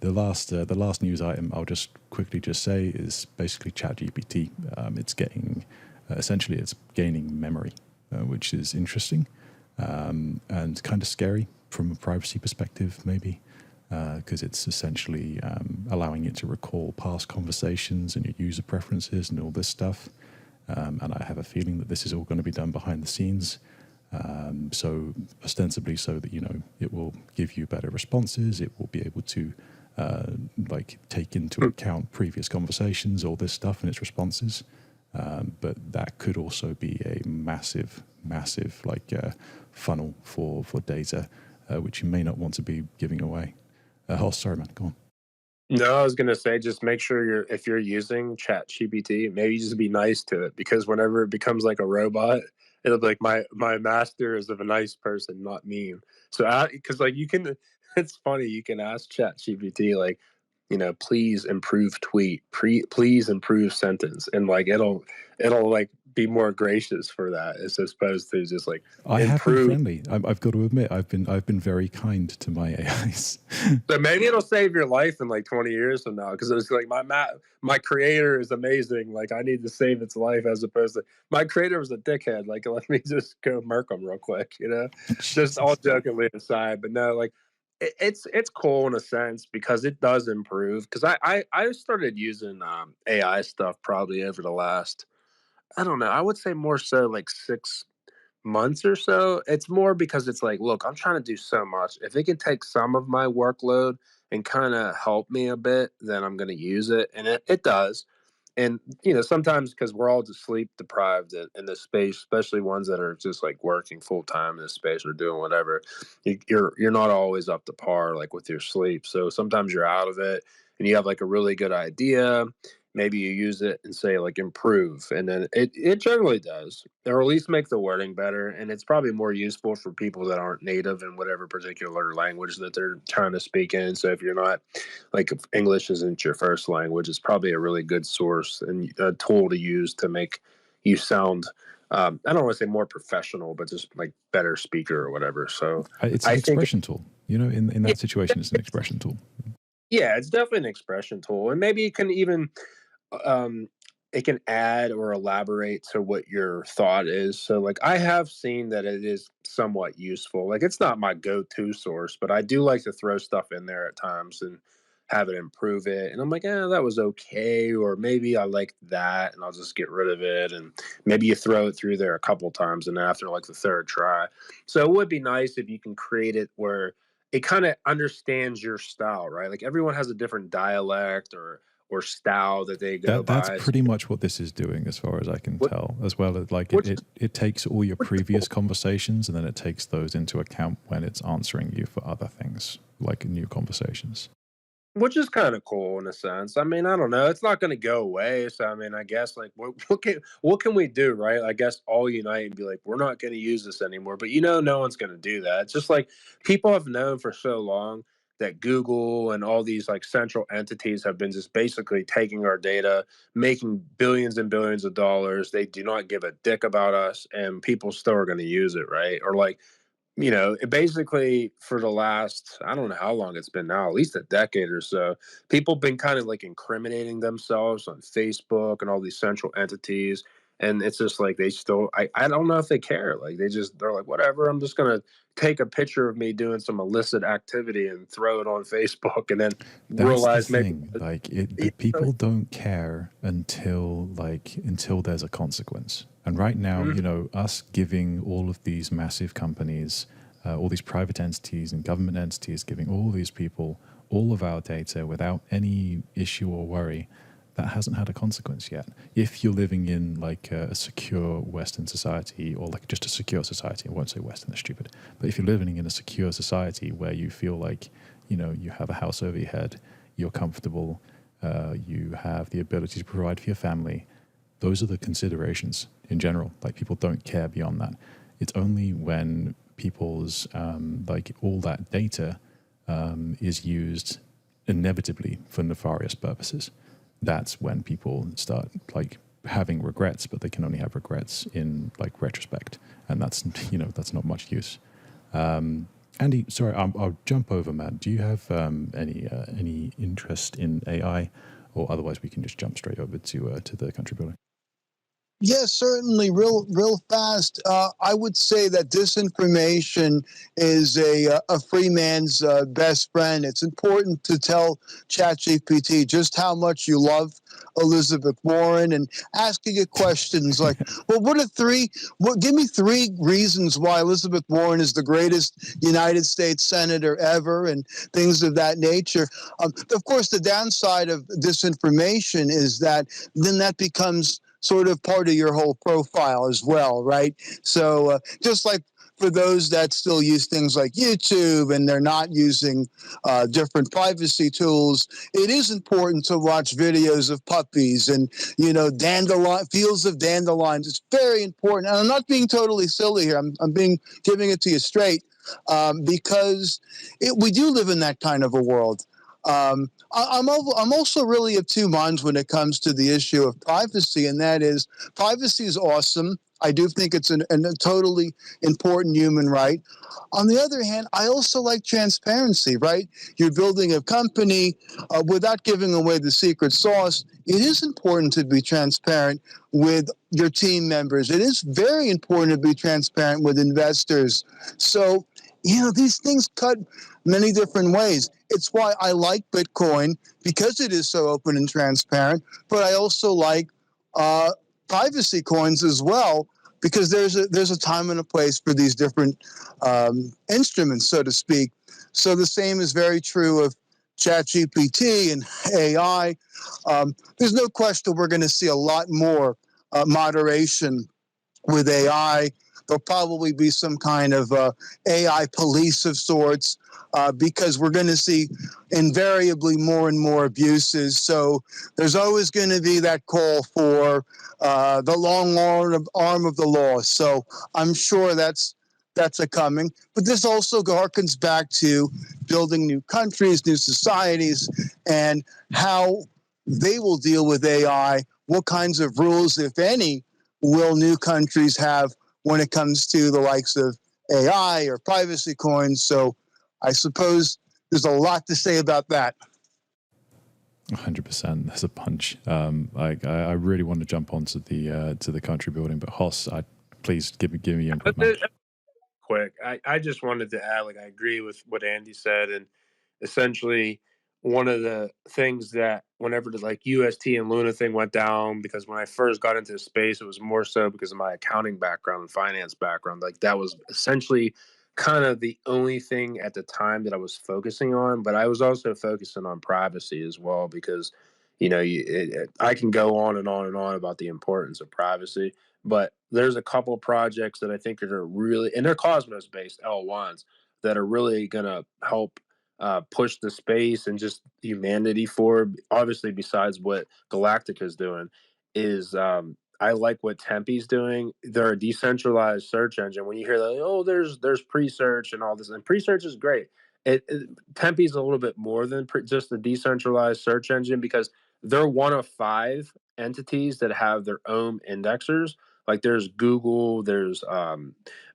the last news item I'll just quickly say is basically ChatGPT. It's getting essentially it's gaining memory, which is interesting and kind of scary from a privacy perspective, maybe, because it's essentially allowing it to recall past conversations and your user preferences and all this stuff. And I have a feeling that this is all going to be done behind the scenes. So ostensibly so that, it will give you better responses. It will be able to take into account previous conversations, all this stuff and its responses. But that could also be a massive funnel for data, which you may not want to be giving away. Sorry, man, go on. No, I was gonna say, just make sure if you're using ChatGPT, maybe just be nice to it, because whenever it becomes like a robot, it'll be like my master is of a nice person, not mean. So because you can, it's funny, you can ask ChatGPT like, please improve tweet, please improve sentence, and it'll like be more gracious for that, as opposed to just like I have been friendly. I've got to admit, I've been very kind to my AIs. So maybe it'll save your life in 20 years from now, because it's like my creator is amazing. Like, I need to save its life, as opposed to my creator was a dickhead. Like, let me just go murk him real quick. Just all jokingly aside, but no, it's cool in a sense, because it does improve. Because I started using AI stuff probably over the last, I don't know, I would say more so 6 months or so. It's more because it's like, look, I'm trying to do so much. If it can take some of my workload and kind of help me a bit, then I'm going to use it. And it does. And sometimes because we're all just sleep deprived in this space, especially ones that are just like working full time in this space or doing whatever, you're not always up to par like with your sleep. So sometimes you're out of it, and you have like a really good idea. Maybe you use it and say like improve, and then it generally does, or at least make the wording better. And it's probably more useful for people that aren't native in whatever particular language that they're trying to speak in. So if you're not, like, if English isn't your first language, it's probably a really good source and a tool to use to make you sound, I don't want to say more professional, but just like better speaker or whatever. So It's an I think, expression tool. In that situation, it's an expression tool. yeah, it's definitely an expression tool, and maybe it can even, um, it can add or elaborate to what your thought is. So, like, I have seen that it is somewhat useful. Like, it's not my go-to source, but I do like to throw stuff in there at times and have it improve it. And I'm like, that was okay, or maybe I like that, and I'll just get rid of it. And maybe you throw it through there a couple times, and after like the third try. So it would be nice if you can create it where it kind of understands your style, right? Like everyone has a different dialect or style that they go That's by. pretty much what this is doing, as far as I can tell. As well as like it takes all your previous conversations and then it takes those into account when it's answering you for other things, like new conversations. Which is kind of cool in a sense. I mean, I don't know. It's not going to go away. So I mean, I guess like what can we do, right? I guess all unite and be like, we're not going to use this anymore. But no one's going to do that. It's just like people have known for so long that Google and all these like central entities have been just basically taking our data, making billions and billions of dollars. They do not give a dick about us, and people still are going to use it, right? Or like, it basically for the last, I don't know how long it's been now, at least a decade or so, people have been kind of like incriminating themselves on Facebook and all these central entities. And it's just like they still, I don't know if they care. Like they're like, whatever, I'm just going to take a picture of me doing some illicit activity and throw it on Facebook and then That's the realize maybe. thing. Like the people don't care until there's a consequence. And right now, us giving all of these massive companies, all these private entities and government entities, giving all these people all of our data without any issue or worry, that hasn't had a consequence yet. If you're living in like a secure Western society, or like just a secure society, I won't say Western, that's stupid, but if you're living in a secure society where you feel like, you have a house over your head, you're comfortable, you have the ability to provide for your family, those are the considerations in general. Like people don't care beyond that. It's only when people's like all that data is used inevitably for nefarious purposes. That's when people start like having regrets, but they can only have regrets in like retrospect, and that's that's not much use. Andy, sorry, I'll jump over, man. Do you have any interest in AI, or otherwise we can just jump straight over to the country building? Yes, certainly. Real fast. I would say that disinformation is a free man's best friend. It's important to tell ChatGPT just how much you love Elizabeth Warren and asking it questions like, well, give me 3 reasons why Elizabeth Warren is the greatest United States senator ever, and things of that nature. Of course, the downside of disinformation is that then that becomes sort of part of your whole profile as well, right? So just like for those that still use things like YouTube and they're not using different privacy tools, it is important to watch videos of puppies and, fields of dandelions. It's very important. And I'm not being totally silly here. I'm giving it to you straight because we do live in that kind of a world. I'm also really of 2 minds when it comes to the issue of privacy, and that is privacy is awesome. I do think it's a totally important human right. On the other hand, I also like transparency, right? You're building a company without giving away the secret sauce. It is important to be transparent with your team members. It is very important to be transparent with investors. So, these things cut many different ways. It's why I like Bitcoin, because it is so open and transparent, but I also like privacy coins as well, because there's a time and a place for these different instruments, so to speak. So the same is very true of ChatGPT and AI. There's no question we're going to see a lot more moderation with AI. There'll probably be some kind of AI police of sorts because we're going to see invariably more and more abuses. So there's always going to be that call for the long arm of the law. So I'm sure that's a coming. But this also harkens back to building new countries, new societies, and how they will deal with AI. What kinds of rules, if any, will new countries have when it comes to the likes of AI or privacy coins? So I suppose there's a lot to say about that. 100%. There's a bunch. I really want to jump onto the country building, but Hoss, please give me your input, man. Quick, I just wanted to add, like, I agree with what Andy said, and essentially one of the things that whenever the like UST and Luna thing went down, because when I first got into space, it was more so because of my accounting background and finance background. Like that was essentially kind of the only thing at the time that I was focusing on, but I was also focusing on privacy as well because I can go on and on and on about the importance of privacy, but there's a couple projects that I think are really, and they're Cosmos based L1s that are really going to help push the space and just humanity forward. Obviously, besides what Galactica is doing, is I like what Tempe's doing. They're a decentralized search engine. When you hear that, oh, there's pre-search and all this, and pre-search is great. Tempe's a little bit more than just a decentralized search engine because they're one of 5 entities that have their own indexers. Like there's Google, there's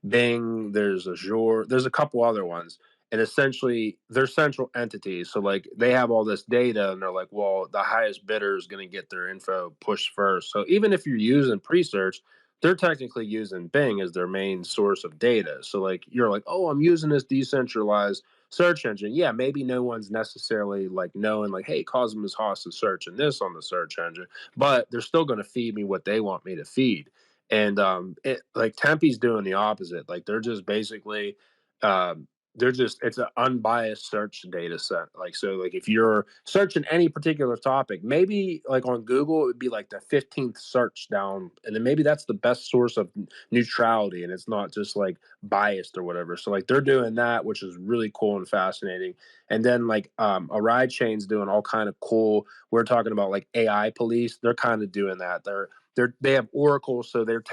Bing, there's Azure, there's a couple other ones, and essentially they're central entities. So like they have all this data, and they're like, well, the highest bidder is going to get their info pushed first. So even if you're using pre-search, they're technically using Bing as their main source of data. So like you're like, oh, I'm using this decentralized search engine. Yeah, maybe no one's necessarily like knowing like, hey, CosmosHOSS is searching this on the search engine, but they're still going to feed me what they want me to feed. And like Tempe's doing the opposite. Like they're just basically it's an unbiased search data set. Like so like if you're searching any particular topic, maybe like on Google it would be like the 15th search down, and then maybe that's the best source of neutrality and it's not just like biased or whatever. So like they're doing that, which is really cool and fascinating. And then like a ride chain's doing all kind of cool, we're talking about like AI police, they're kind of doing that. They have Oracle, so they're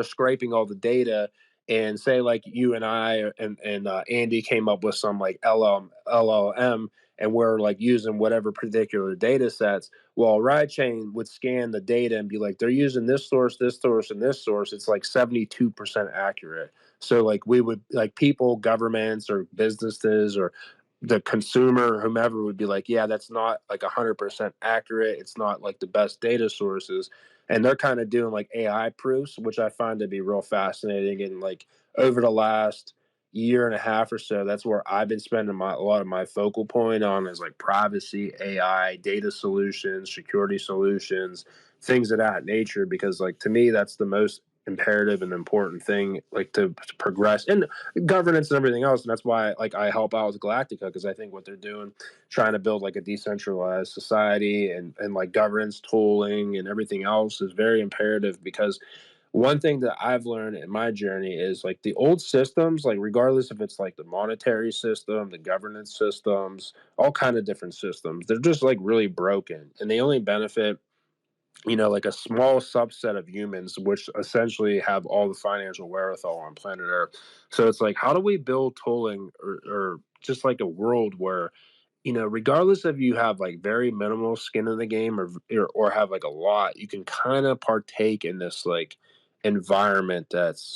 scraping all the data, and say like you and I and Andy came up with some like LLM, and we're like using whatever particular data sets. Well, ride chain would scan the data and be like, they're using this source, and this source. It's like 72% accurate. So like we would like people, governments or businesses or the consumer or whomever would be like, yeah, that's not like 100% accurate. It's not like the best data sources. And they're kind of doing like AI proofs, which I find to be real fascinating. And like over the last year and a half or so, that's where I've been spending a lot of my focal point on is like privacy, AI, data solutions, security solutions, things of that nature. Because like to me, that's the most imperative and important thing, like to progress and governance and everything else. And that's why like I help out with Galactica, because I think what they're doing, trying to build like a decentralized society and like governance tooling and everything else is very imperative. Because one thing that I've learned in my journey is like the old systems, like regardless if it's like the monetary system, the governance systems, all kind of different systems, they're just like really broken, and they only benefit like a small subset of humans, which essentially have all the financial wherewithal on planet Earth. So it's like, how do we build tooling or just like a world where, regardless if you have like very minimal skin in the game or have like a lot, you can kind of partake in this like environment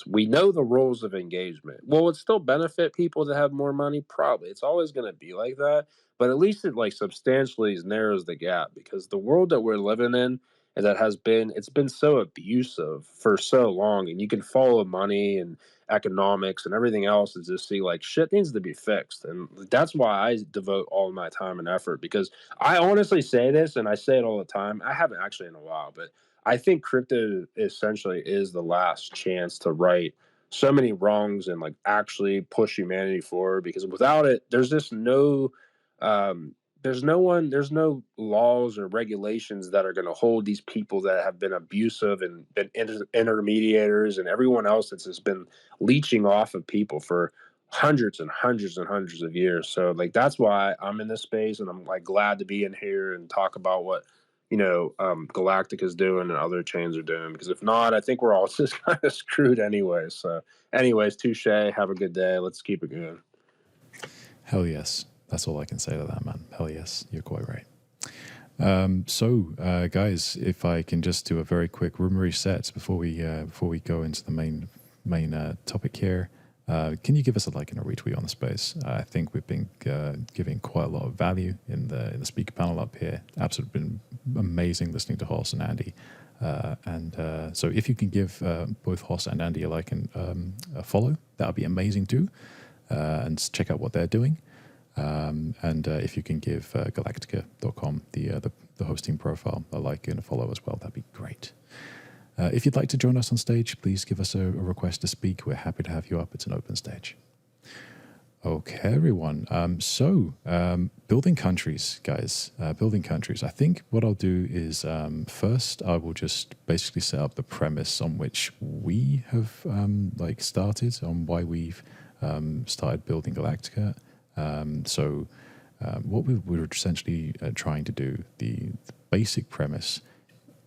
we know the rules of engagement. Will it still benefit people that have more money? Probably. It's always going to be like that, but at least it like substantially narrows the gap, because the world that we're living in and it's been so abusive for so long, and you can follow money and economics and everything else and just see like shit needs to be fixed. And that's why I devote all of my time and effort, because I honestly say this and I say it all the time. I haven't actually in a while, but I think crypto essentially is the last chance to right so many wrongs and like actually push humanity forward, because without it there's just no there's no laws or regulations that are going to hold these people that have been abusive and been intermediators and everyone else that's just been leeching off of people for hundreds and hundreds and hundreds of years. So like that's why I'm in this space, and I'm like glad to be in here and talk about what Galactica is doing and other chains are doing, because if not, I think we're all just kind of screwed anyway. So anyways, touche, have a good day, let's keep it going. Hell yes. That's all I can say to that, man. Hell yes. You're quite right. Guys, if I can just do a very quick room reset before we go into the main topic here. Can you give us a like and a retweet on the space? I think we've been giving quite a lot of value in the speaker panel up here. Absolutely been amazing listening to Hoss and Andy. So if you can give both Hoss and Andy a like and a follow, that would be amazing too. And check out what they're doing. If you can give Galactica.com, the hosting profile, a like and a follow as well, that'd be great. If you'd like to join us on stage, please give us a request to speak. We're happy to have you up. It's an open stage. Okay, everyone. Building countries, guys. Building countries. I think what I'll do is first I will just basically set up the premise on which we have started, on why we've started building Galactica. What we're essentially trying to do, the basic premise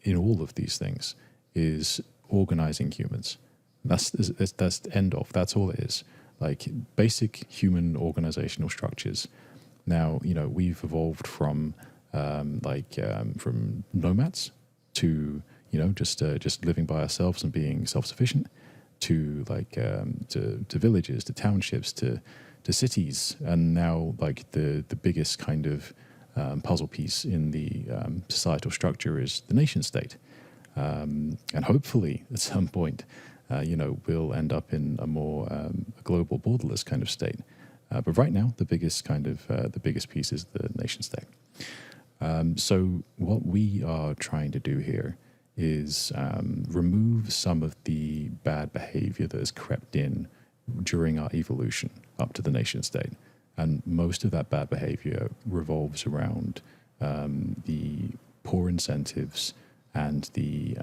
in all of these things is organizing humans. That's the end of. That's all it is. Like basic human organizational structures. Now, we've evolved from from nomads to just living by ourselves and being self-sufficient, to to villages, to townships, to cities, and now the biggest kind of puzzle piece in the societal structure is the nation state. And hopefully at some point, we'll end up in a more global borderless kind of state. But right now, the biggest piece is the nation state. So what we are trying to do here is remove some of the bad behavior that has crept in during our evolution up to the nation state. And most of that bad behavior revolves around the poor incentives and the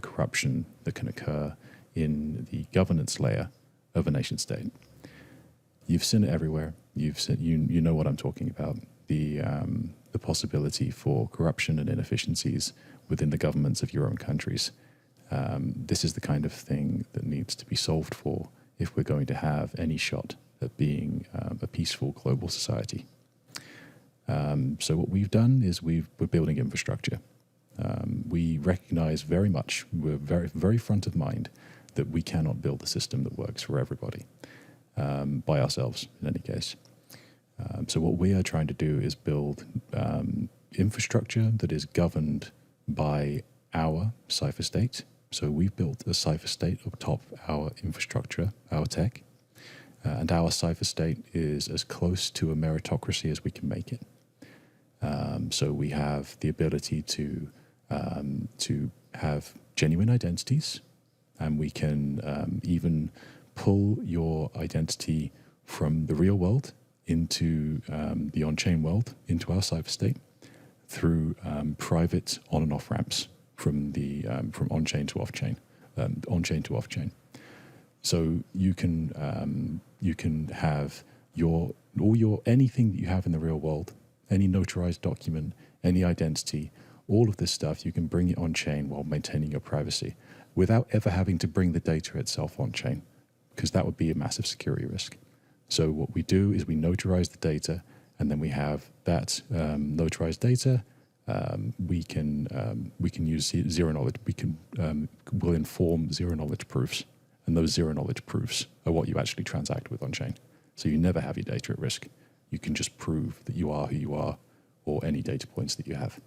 corruption that can occur in the governance layer of a nation state. You've seen it everywhere. You know what I'm talking about. The possibility for corruption and inefficiencies within the governments of your own countries. This is the kind of thing that needs to be solved for if we're going to have any shot at being a peaceful global society. So what we've done is we're building infrastructure. We recognize very much, we're very, very front of mind, that we cannot build a system that works for everybody by ourselves, in any case. So what we are trying to do is build infrastructure that is governed by our Cypher State. So we've built a Cypher State atop our infrastructure, our tech, and our Cypher State is as close to a meritocracy as we can make it. So we have the ability to have genuine identities, and we can even pull your identity from the real world into the on-chain world, into our Cypher State, through private on and off ramps from on-chain to off-chain, on-chain to off-chain. So you can have anything that you have in the real world, any notarized document, any identity, all of this stuff, you can bring it on-chain while maintaining your privacy without ever having to bring the data itself on-chain, because that would be a massive security risk. So what we do is we notarize the data, and then we have that notarized data. We can use zero knowledge. We'll inform zero knowledge proofs, and those zero knowledge proofs are what you actually transact with on-chain. So you never have your data at risk. You can just prove that you are who you are, or any data points that you have.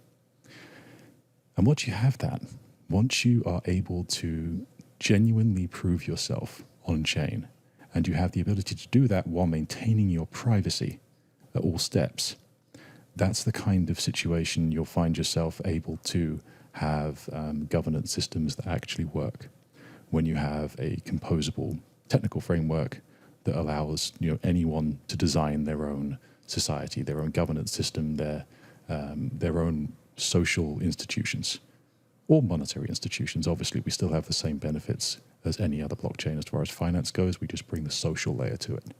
And once you have that, once you are able to genuinely prove yourself on-chain, and you have the ability to do that while maintaining your privacy at all steps, that's the kind of situation you'll find yourself able to have governance systems that actually work. When you have a composable technical framework that allows anyone to design their own society, their own governance system, their own social institutions or monetary institutions. Obviously, we still have the same benefits as any other blockchain as far as finance goes. We just bring the social layer to it.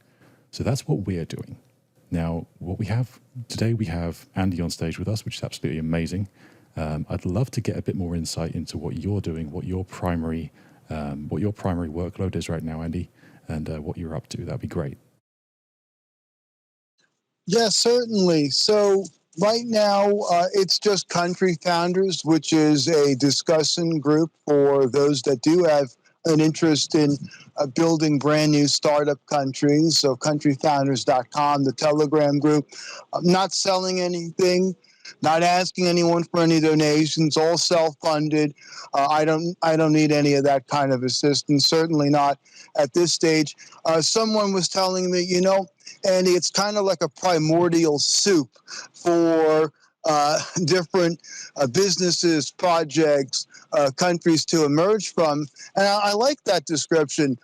So that's what we're doing. Now, what we have today, we have Andy on stage with us, which is absolutely amazing. I'd love to get a bit more insight into what you're doing, what your primary workload is right now, Andy, and what you're up to. That'd be great. Yeah, certainly. So right now, it's just Country Founders, which is a discussion group for those that do have an interest in building brand new startup countries. So countryfounders.com, the Telegram group. I'm not selling anything, not asking anyone for any donations, all self-funded. I don't need any of that kind of assistance, certainly not at this stage. Someone was telling me, Andy, it's kind of like a primordial soup for different businesses, projects, countries to emerge from. And I like that description.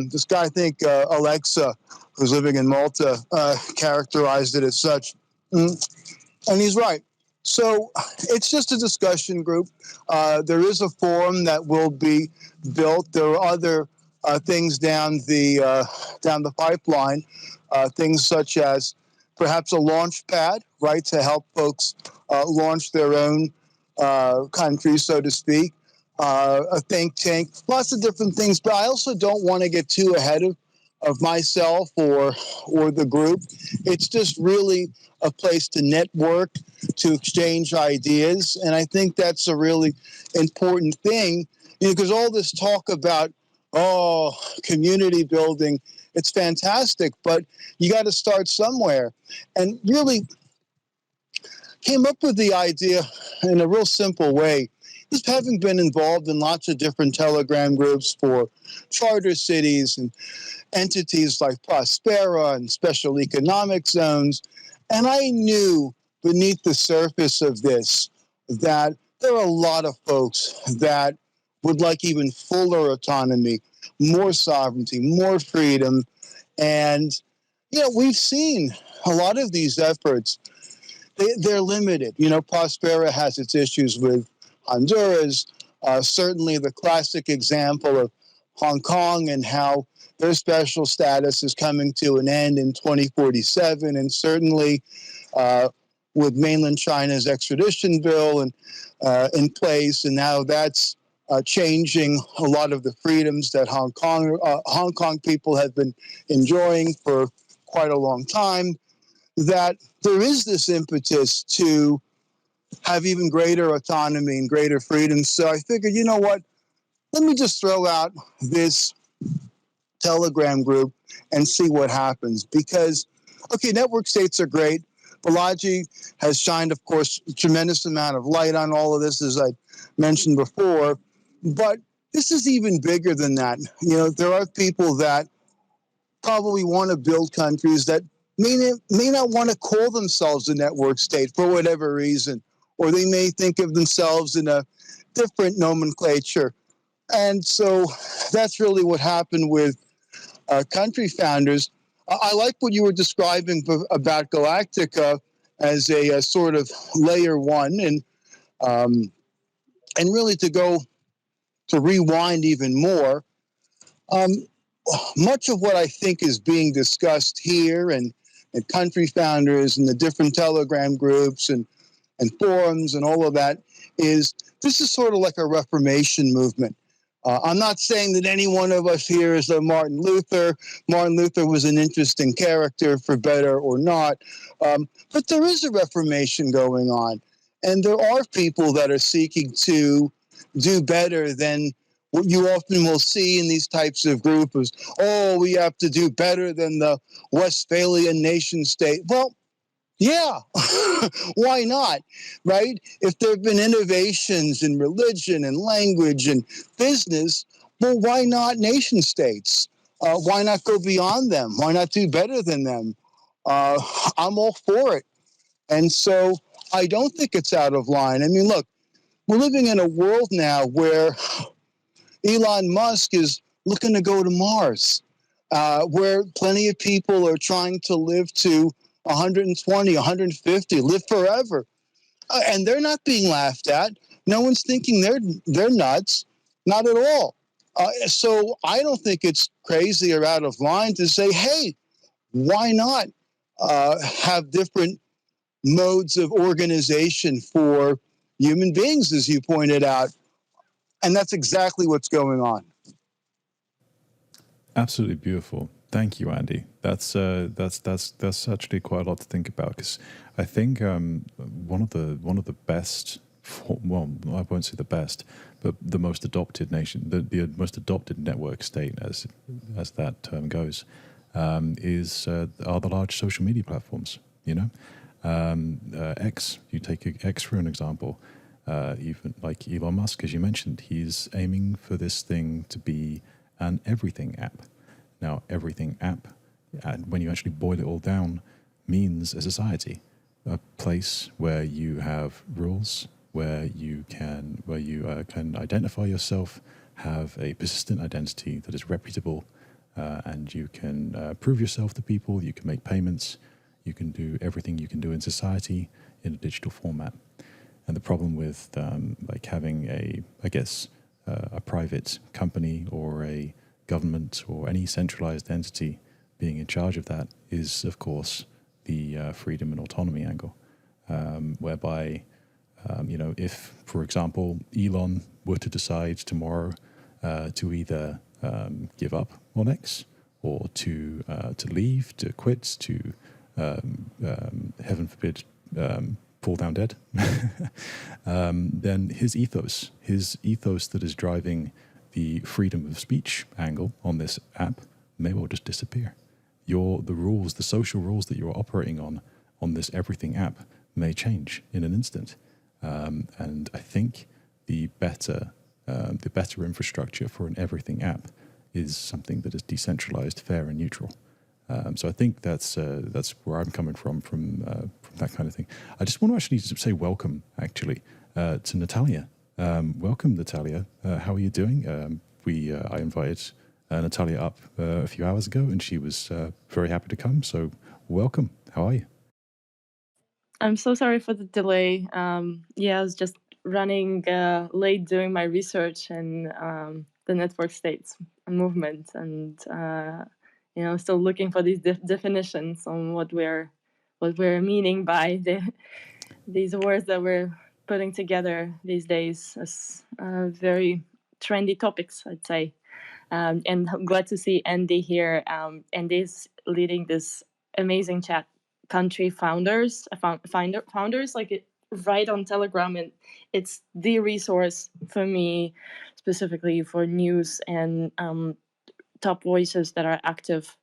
This guy, I think Alexa, who's living in Malta, characterized it as such. And he's right. So it's just a discussion group. There is a forum that will be built. There are other things down the pipeline, things such as perhaps a launch pad, right, to help folks launch their own country, so to speak, a think tank, lots of different things. But I also don't want to get too ahead of myself or the group. It's just really a place to network, to exchange ideas. And I think that's a really important thing, because all this talk about, community building, it's fantastic, but you got to start somewhere. And really came up with the idea in a real simple way. Just having been involved in lots of different Telegram groups for charter cities and entities like Prospera and special economic zones, and I knew beneath the surface of this that there are a lot of folks that would like even fuller autonomy, more sovereignty, more freedom. And, we've seen a lot of these efforts. They're limited. Prospera has its issues with Honduras. Certainly the classic example of Hong Kong and how their special status is coming to an end in 2047. And certainly with mainland China's extradition bill and in place, and now that's changing a lot of the freedoms that Hong Kong people have been enjoying for quite a long time, that there is this impetus to have even greater autonomy and greater freedom. So I figured, you know what, let me just throw out this Telegram group and see what happens. Because, okay, network states are great. Balaji has shined, of course, a tremendous amount of light on all of this, as I mentioned before. But this is even bigger than that. There are people that probably want to build countries that may not want to call themselves a network state for whatever reason, or they may think of themselves in a different nomenclature. And so that's really what happened with Country Founders. I like what you were describing about Galactica as a sort of layer one, and really to rewind even more. Much of what I think is being discussed here and Country Founders and the different Telegram groups and forums and all of that this is sort of like a Reformation movement. I'm not saying that any one of us here is a Martin Luther. Martin Luther was an interesting character, for better or not. But there is a Reformation going on. And there are people that are seeking to do better than what you often will see in these types of groups. We have to do better than the Westphalian nation state. Well, yeah, why not, right? If there have been innovations in religion and language and business, well, why not nation states? Why not go beyond them? Why not do better than them? I'm all for it. And so I don't think it's out of line. I mean, look, we're living in a world now where Elon Musk is looking to go to Mars, where plenty of people are trying to live to 120, 150, live forever. And they're not being laughed at. No one's thinking they're nuts, not at all. So I don't think it's crazy or out of line to say, hey, why not have different modes of organization for human beings, as you pointed out? And that's exactly what's going on. Absolutely beautiful. Thank you, Andy. That's actually quite a lot to think about, because I think one of the best, well, I won't say the best, but the most adopted nation, the most adopted network state, as that term goes, are the large social media platforms. You know, X. You take X for an example. Even like Elon Musk, as you mentioned, he's aiming for this thing to be an everything app. Now, everything app, when you actually boil it all down, means a society, a place where you have rules, where you can identify yourself, have a persistent identity that is reputable, and you can prove yourself to people. You can make payments. You can do everything you can do in society in a digital format. And the problem with like having a private company or a government or any centralized entity being in charge of that is, of course, the freedom and autonomy angle, whereby, if, for example, Elon were to decide tomorrow to either give up on X or to leave, to quit, to heaven forbid, fall down dead, then his ethos that is driving the freedom of speech angle on this app may well just disappear. The social rules that you're operating on this everything app may change in an instant. And I think the better infrastructure for an everything app is something that is decentralized, fair, and neutral. So I think that's where I'm coming from that kind of thing. I just want to actually say welcome, to Natalia. Welcome, Natalia. How are you doing? I invited Natalia up a few hours ago, and she was very happy to come. So welcome. How are you? I'm so sorry for the delay. I was just running late doing my research and the network states movement, and still looking for these definitions on what we're meaning by these words that we're putting together these days as very trendy topics, I'd say. And I'm glad to see Andy here. Andy's leading this amazing chat, country founders, right on Telegram, and it's the resource for me, specifically for news and top voices that are active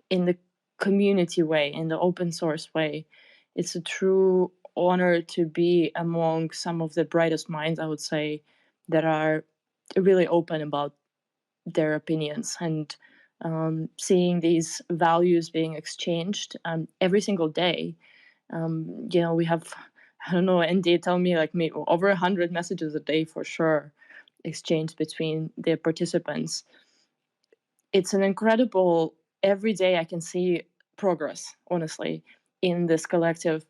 in the community way, in the open source way. It's a true honor to be among some of the brightest minds, I would say, that are really open about their opinions, and seeing these values being exchanged every single day. We have, I don't know, Andy tell me like maybe over 100 messages a day for sure exchanged between the participants. It's an incredible, every day I can see progress, honestly, in this collective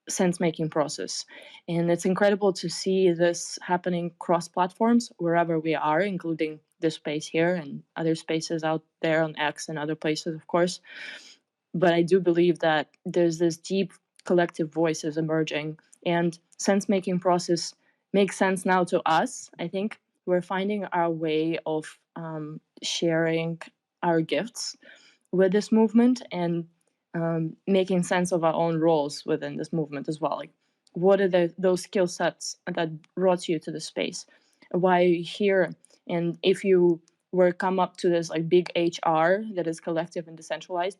sense-making process. And it's incredible to see this happening cross platforms wherever we are, including this space here and other spaces out there on X and other places, of course. But I do believe that there's this deep collective voices emerging, and sense-making process makes sense now to us. I think we're finding our way of sharing our gifts with this movement, and making sense of our own roles within this movement as well. Like, what are those skill sets that brought you to the space? Why are you here? And if you were come up to this like big HR that is collective and decentralized,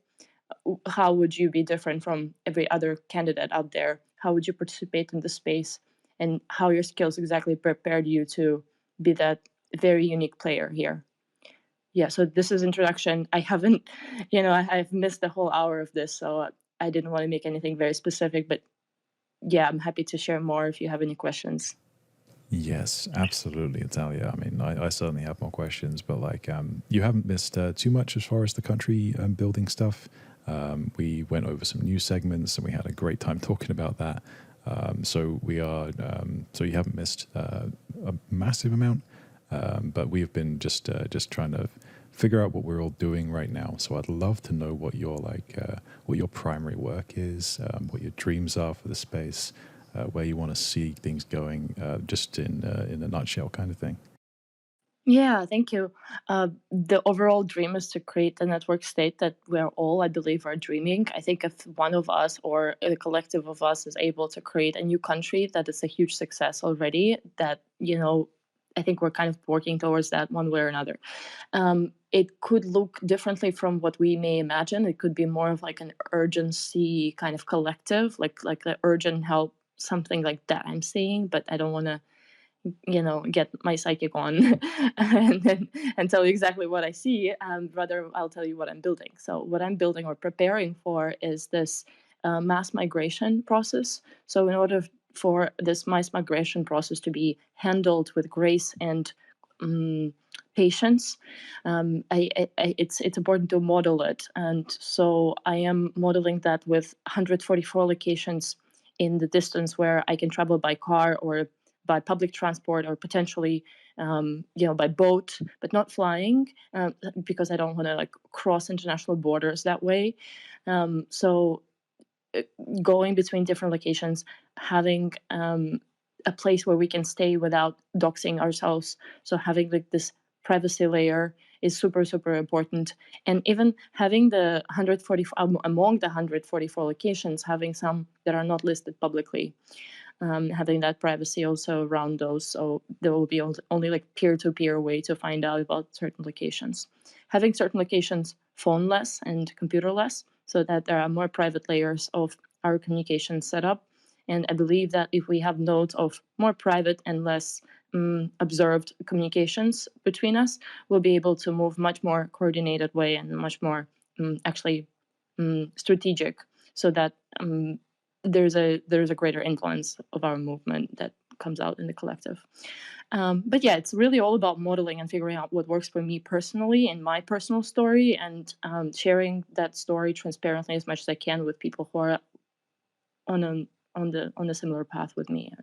how would you be different from every other candidate out there? How would you participate in the space? And how your skills exactly prepared you to be that very unique player here? Yeah, so this is introduction. I haven't, I've missed the whole hour of this, so I didn't want to make anything very specific, but yeah, I'm happy to share more if you have any questions. Yes, absolutely, Natalia. I mean, I certainly have more questions, but you haven't missed too much as far as the country building stuff. We went over some new segments and we had a great time talking about that. So you haven't missed a massive amount, but we've been just trying to figure out what we're all doing right now. So I'd love to know what your what your primary work is, what your dreams are for the space, where you want to see things going, just in a nutshell kind of thing. Yeah, thank you. The overall dream is to create a network state that we're all, I believe, are dreaming. I think if one of us or a collective of us is able to create a new country, that is a huge success already. That, I think we're kind of working towards that one way or another. It could look differently from what we may imagine. It could be more of like an urgency kind of collective, like the urgent help, something like that I'm seeing, but I don't want to get my psychic on and tell you exactly what I see. Rather, I'll tell you what I'm building. So what I'm building or preparing for is this mass migration process. So in order for this mass migration process to be handled with grace and patience, it's important to model it. And so I am modeling that with 144 locations in the distance where I can travel by car or by public transport or potentially, by boat, but not flying because I don't want to cross international borders that way. So going between different locations, having a place where we can stay without doxing ourselves. So having this privacy layer is super, super important. And even having the 144 among the 144 locations, having some that are not listed publicly. Having that privacy also around those, so there will be only peer-to-peer way to find out about certain locations. Having certain locations phone-less and computer-less, so that there are more private layers of our communication set up. And I believe that if we have nodes of more private and less observed communications between us, we'll be able to move much more coordinated way and much more strategic, so that there's a greater influence of our movement that comes out in the collective. But yeah, it's really all about modeling and figuring out what works for me personally in my personal story, and sharing that story transparently as much as I can with people who are on a similar path with me.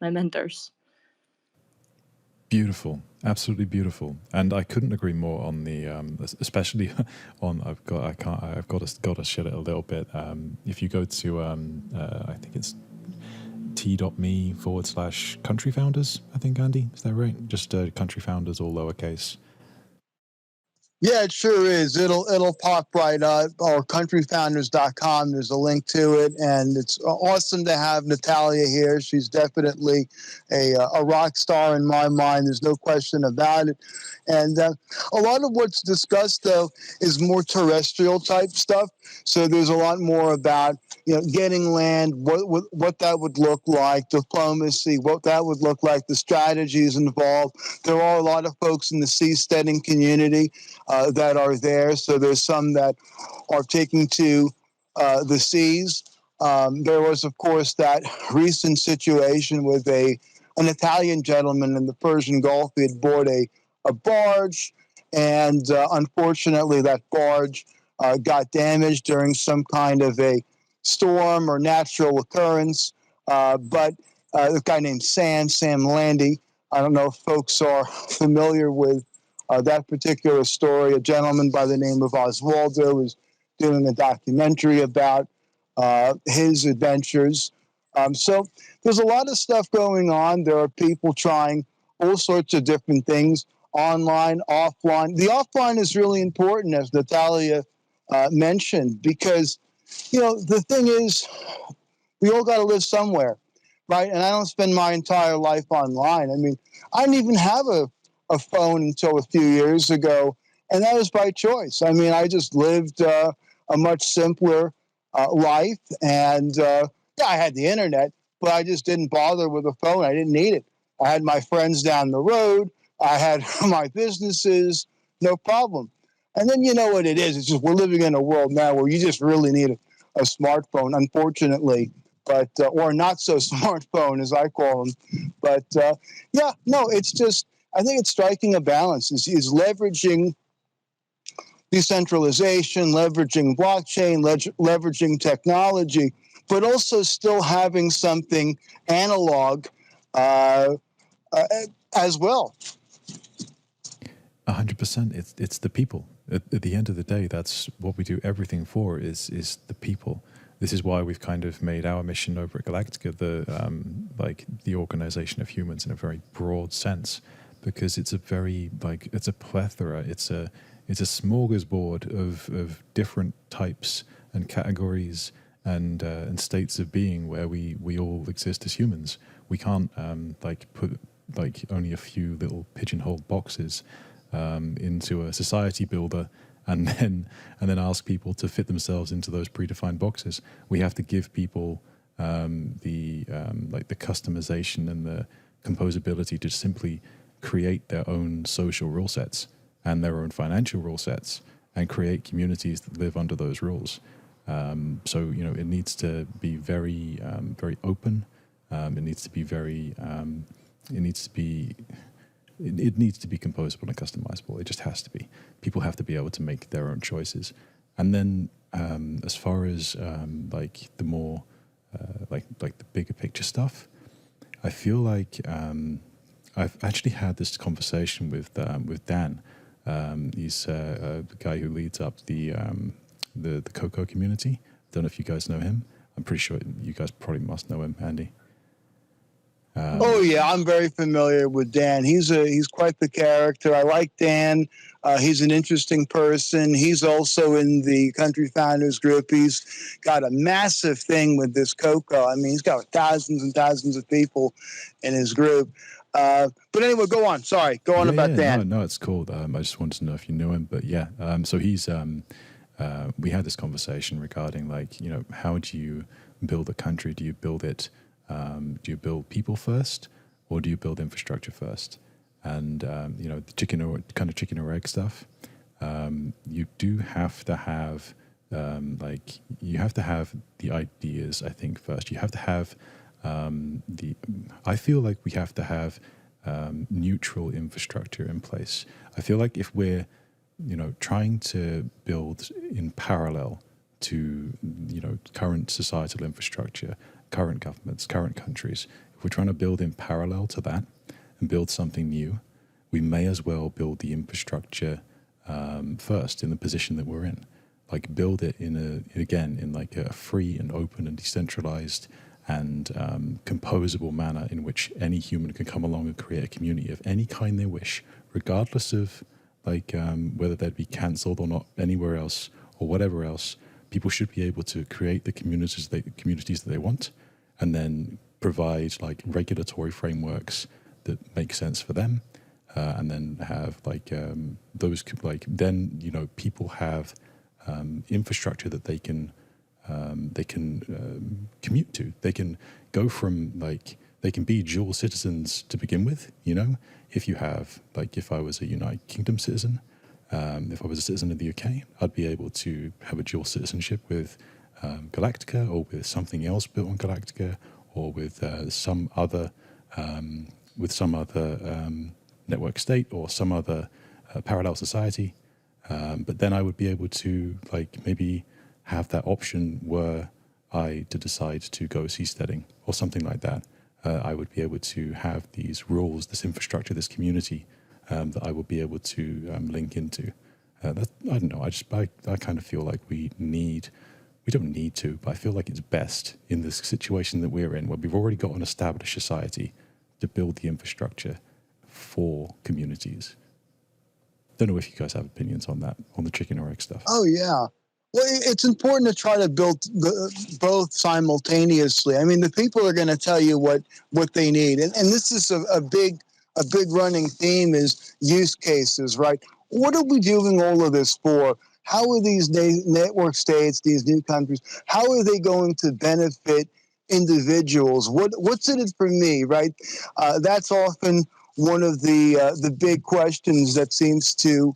My mentors. Beautiful, absolutely beautiful, and I couldn't agree more on the, especially on. I've got to share it a little bit. If you go to, I think it's t.me/country founders. I think, Andy, is that right? Just country founders, all lowercase. Yeah, it sure is. It'll pop right up. Or countryfounders.com. There's a link to it, and it's awesome to have Natalia here. She's definitely a rock star in my mind. There's no question about it. And a lot of what's discussed, though, is more terrestrial type stuff. So there's a lot more about getting land, what that would look like, diplomacy, what that would look like, the strategies involved. There are a lot of folks in the seasteading community that are there. So there's some that are taking to the seas. There was, of course, that recent situation with an Italian gentleman in the Persian Gulf. He had bought a barge, and unfortunately that barge got damaged during some kind of a storm or natural occurrence. But a guy named Sam Landy, I don't know if folks are familiar with that particular story. A gentleman by the name of Oswaldo is doing a documentary about his adventures. So there's a lot of stuff going on. There are people trying all sorts of different things, online, offline. The offline is really important, as Natalia mentioned, because, the thing is, we all got to live somewhere, right? And I don't spend my entire life online. I mean, I didn't even have a phone until a few years ago, and that was by choice. I mean, I just lived a much simpler life, and I had the internet, but I just didn't bother with a phone. I didn't need it. I had my friends down the road. I had my businesses, no problem. And then you know what it is. It's just we're living in a world now where you just really need a smartphone, unfortunately, but or not so smartphone, as I call them. But it's just, I think it's striking a balance, is leveraging decentralization, leveraging blockchain, leveraging technology, but also still having something analog as well. 100%. It's the people. At the end of the day, that's what we do everything for. Is the people. This is why we've kind of made our mission over at Galactica the organization of humans in a very broad sense, because it's a plethora. It's a smorgasbord of different types and categories and states of being where we all exist as humans. We can't put only a few little pigeonholed boxes into a society builder and then ask people to fit themselves into those predefined boxes. We have to give people the customization and the composability to simply create their own social rule sets and their own financial rule sets and create communities that live under those rules. So it needs to be very very open. It needs to be very it needs to be composable and customizable. It just has to be. People have to be able to make their own choices. And then as far as the more the bigger picture stuff, I feel like I've actually had this conversation with Dan. He's the guy who leads up the Coco community. I don't know if you guys know him. I'm pretty sure you guys probably must know him, Andy. Oh yeah, I'm very familiar with Dan. He's quite the character. I like Dan. He's an interesting person. He's also in the Country Founders Group. He's got a massive thing with this Coco. I mean, he's got thousands and thousands of people in his group. But anyway, go on. Sorry, go on about Dan. No, it's cool. I just wanted to know if you knew him. But yeah, so he's. We had this conversation regarding how do you build a country? Do you build it? Do you build people first, or do you build infrastructure first? And the chicken or egg stuff. You do have to have you have to have the ideas. I think first you have to have I feel like we have to have neutral infrastructure in place. I feel like if we're trying to build in parallel to current societal infrastructure, current governments, current countries, if we're trying to build in parallel to that and build something new, we may as well build the infrastructure first in the position that we're in. Build it in a free and open and decentralized and composable manner in which any human can come along and create a community of any kind they wish, regardless of whether they'd be cancelled or not anywhere else or whatever else. People should be able to create the communities that they want, and then provide regulatory frameworks that make sense for them, and then have those then people have infrastructure that they can commute to. They can go from they can be dual citizens to begin with. If you have if I was a United Kingdom citizen. If I was a citizen of the UK, I'd be able to have a dual citizenship with Galactica, or with something else built on Galactica, or with some other network state, or some other parallel society. But then I would be able to maybe have that option were I to decide to go seasteading or something like that. I would be able to have these rules, this infrastructure, this community. That I will be able to link into. I don't know. I kind of feel like we don't need to, but I feel like it's best in this situation that we're in, where we've already got an established society, to build the infrastructure for communities. Don't know if you guys have opinions on that, on the chicken or egg stuff. Oh yeah. Well, it's important to try to build both simultaneously. I mean, the people are going to tell you what they need, and this is a big running theme is use cases, right? What are we doing all of this for? How are these network states, these new countries, how are they going to benefit individuals? What's in it for me, right? That's often one of the big questions that seems to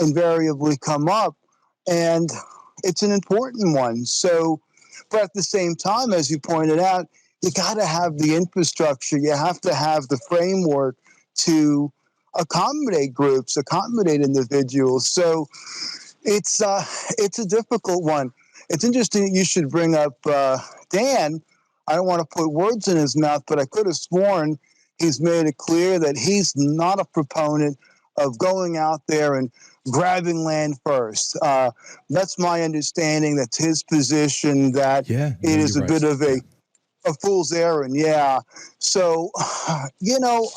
invariably come up, and it's an important one. So, but at the same time, as you pointed out, you got to have the infrastructure. You have to have the framework to accommodate groups, accommodate individuals. So It's a difficult one. It's interesting that you should bring up Dan. I don't want to put words in his mouth, but I could have sworn he's made it clear that he's not a proponent of going out there and grabbing land first. That's my understanding. That's his position. That Yeah, it is you're a bit right. of a fool's errand. Yeah. So, you know,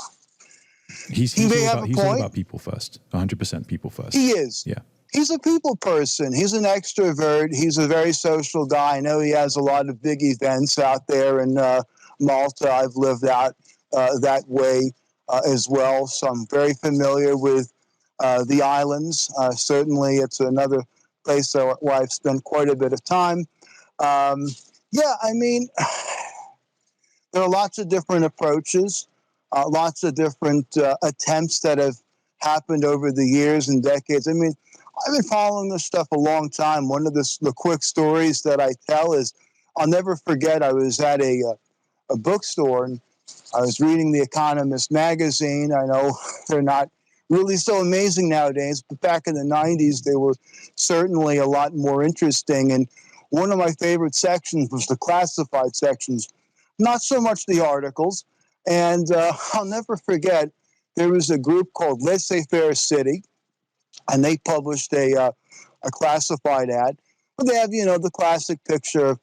he may have a He's all point. about people first. 100% people first. He is. Yeah. He's a people person. He's an extrovert. He's a very social guy. I know he has a lot of big events out there in Malta. I've lived out that way as well, so I'm very familiar with the islands. Certainly, it's another place where I've spent quite a bit of time. Yeah, I mean, there are lots of different approaches, lots of different attempts that have happened over the years and decades. I mean, I've been following this stuff a long time. One of the quick stories that I tell is, I'll never forget, I was at a bookstore and I was reading The Economist magazine. I know they're not really so amazing nowadays, but back in the 90s, they were certainly a lot more interesting. And one of my favorite sections was the classified sections, not so much the articles. And I'll never forget, there was a group called Laissez-Faire City, and they published a classified ad. But they have, you know, the classic picture of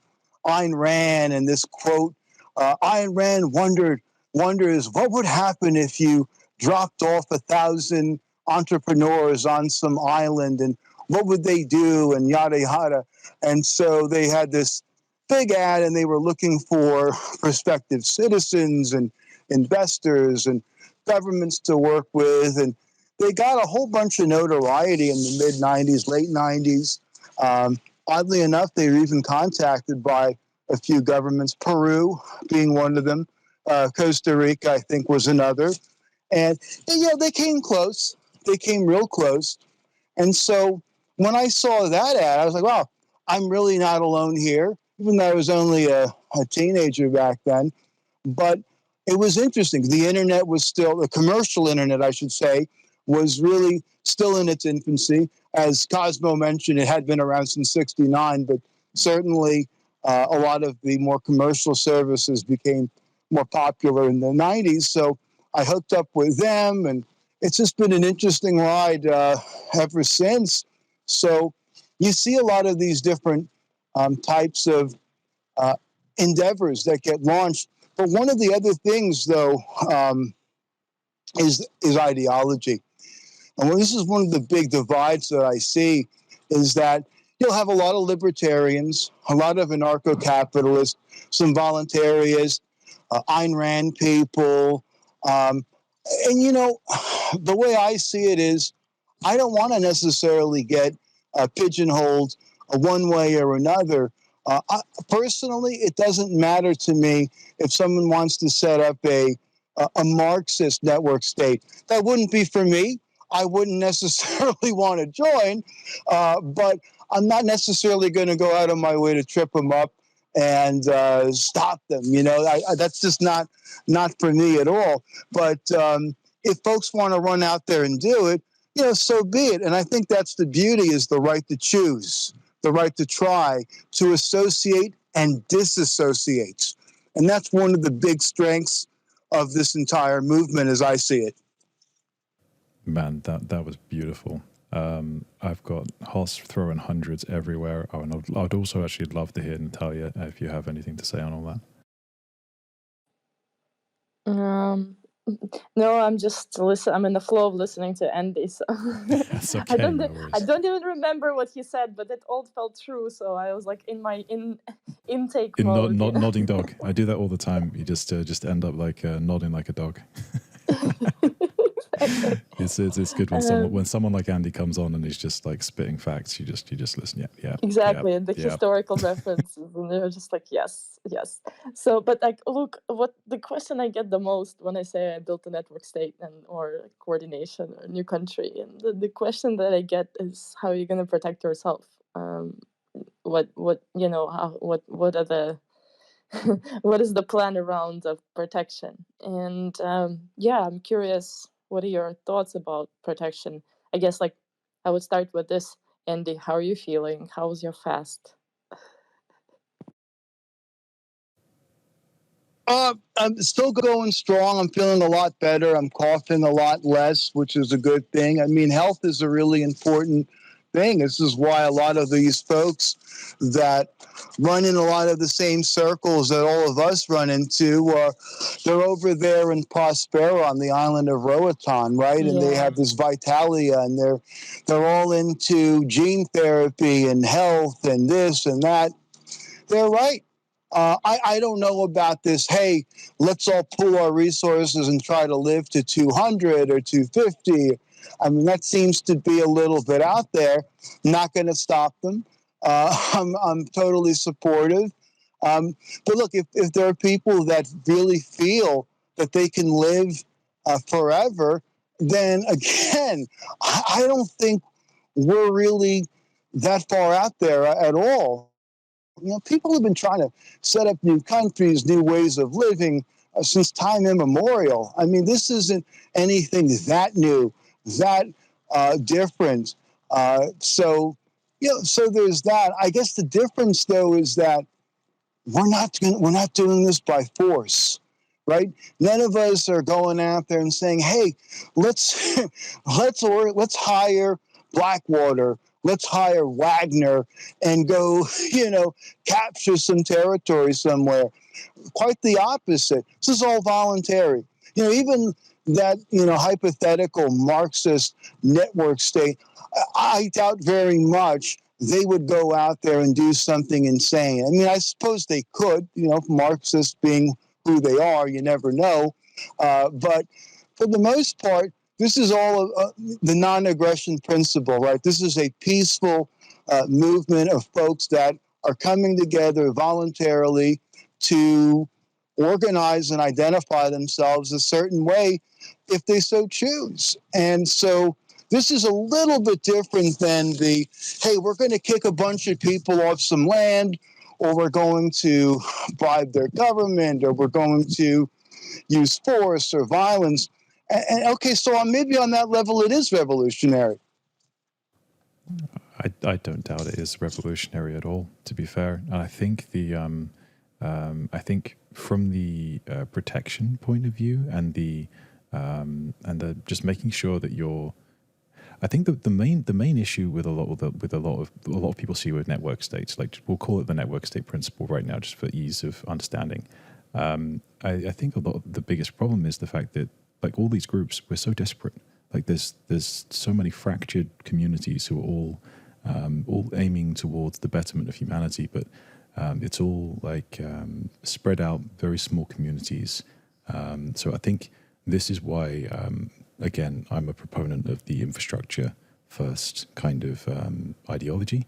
Ayn Rand and this quote. Ayn Rand wonders what would happen if you dropped off 1,000 entrepreneurs on some island, and what would they do, and yada yada. And so they had this big ad, and they were looking for prospective citizens and investors and governments to work with, and they got a whole bunch of notoriety in the mid 90s, late 90s. Oddly enough, they were even contacted by a few governments, Peru being one of them, Costa Rica, I think, was another. And, you know, they came close. They came real close. And so when I saw that ad, I was like, wow, I'm really not alone here, even though I was only a teenager back then. But it was interesting. The internet was still, the commercial internet, I should say, was really still in its infancy. As Cosmo mentioned, it had been around since '69, but certainly a lot of the more commercial services became more popular in the 90s. So I hooked up with them, and it's just been an interesting ride ever since. So you see a lot of these different types of endeavors that get launched. But one of the other things, though, is ideology. And this is one of the big divides that I see, is that you'll have a lot of libertarians, a lot of anarcho-capitalists, some voluntarists, Ayn Rand people. And, you know, the way I see it is, I don't want to necessarily get pigeonholed one way or another. Personally, it doesn't matter to me if someone wants to set up a Marxist network state. That wouldn't be for me. I wouldn't necessarily want to join, but I'm not necessarily going to go out of my way to trip them up and stop them. You know, that's just not for me at all. But if folks want to run out there and do it, you know, so be it. And I think that's the beauty, is the right to choose, the right to try, to associate and disassociate. And that's one of the big strengths of this entire movement as I see it. Man, that was beautiful. I've got Hoss throwing hundreds everywhere. Oh, and I'd also actually love to hear Natalia if you have anything to say on all that. No, I'm just I'm in the flow of listening to Andy. So That's okay. I don't even remember what he said, but it all felt true. So I was like in my intake mode. Nodding dog. I do that all the time. You just end up like nodding like a dog. It's good when someone like Andy comes on and he's just like spitting facts. You just listen. Yeah. Exactly, and the historical references, and they're just like yes. So, but like, look, what the question I get the most when I say I built a network state or coordination or new country, and the question that I get is, how are you going to protect yourself? What you know? What are the what is the plan around of protection? And I'm curious, what are your thoughts about protection? I guess like I would start with this. Andy, how are you feeling? How was your fast? I'm still going strong. I'm feeling a lot better. I'm coughing a lot less, which is a good thing. I mean, health is a really important thing. This is why a lot of these folks that run in a lot of the same circles that all of us run into, they're over there in Prospero on the island of Roatan, right? And they Yeah. have this Vitalia, and they're all into gene therapy and health and this and that. They're right. I don't know about this, hey, let's all pool our resources and try to live to 200 or 250. I mean, that seems to be a little bit out there. Not going to stop them. I'm totally supportive. But look, if there are people that really feel that they can live forever, then again, I don't think we're really that far out there at all. You know, people have been trying to set up new countries, new ways of living since time immemorial. I mean, this isn't anything that new, that different. So there's that. I guess the difference, though, is that we're not doing this by force, right? None of us are going out there and saying, "Hey, let's let's hire Blackwater, let's hire Wagner, and go, capture some territory somewhere." Quite the opposite. This is all voluntary. Even that hypothetical Marxist network state, I doubt very much they would go out there and do something insane. I mean, I suppose they could, Marxists being who they are, you never know. But for the most part, this is all the non-aggression principle, right? This is a peaceful movement of folks that are coming together voluntarily to organize and identify themselves a certain way if they so choose. And so this is a little bit different than the, hey, we're going to kick a bunch of people off some land, or we're going to bribe their government, or we're going to use force or violence. And okay, so maybe on that level it is revolutionary. I don't doubt it is revolutionary at all, to be fair. And I think I think from the protection point of view and the just making sure that you're, I think the main issue with a lot of people see with network states, like we'll call it the network state principle right now, just for ease of understanding. I think a lot of the biggest problem is the fact that, like, all these groups, we're so desperate. Like there's so many fractured communities who are all aiming towards the betterment of humanity, but it's all like spread out, very small communities. So I think this is why, again, I'm a proponent of the infrastructure first kind of ideology,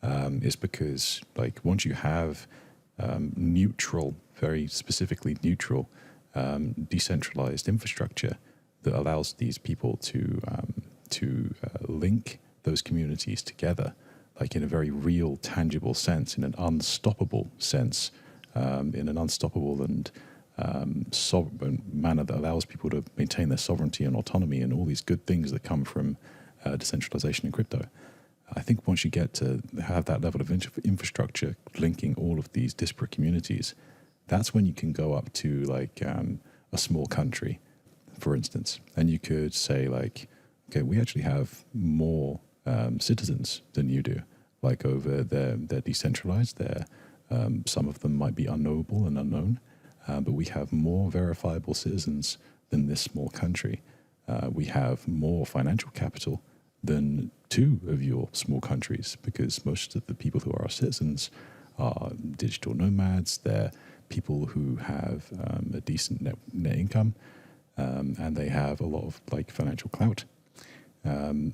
is because, like, once you have neutral, very specifically neutral, decentralized infrastructure that allows these people to link those communities together, like in a very real, tangible sense, in an unstoppable sense, in an unstoppable and sovereign manner that allows people to maintain their sovereignty and autonomy and all these good things that come from decentralization and crypto. I think once you get to have that level of infrastructure linking all of these disparate communities, that's when you can go up to like a small country, for instance, and you could say like, okay, we actually have more citizens than you do. Like over there, they're decentralized. Some of them might be unknowable and unknown, but we have more verifiable citizens than this small country. We have more financial capital than two of your small countries, because most of the people who are our citizens are digital nomads. They're people who have a decent net income, and they have a lot of like financial clout.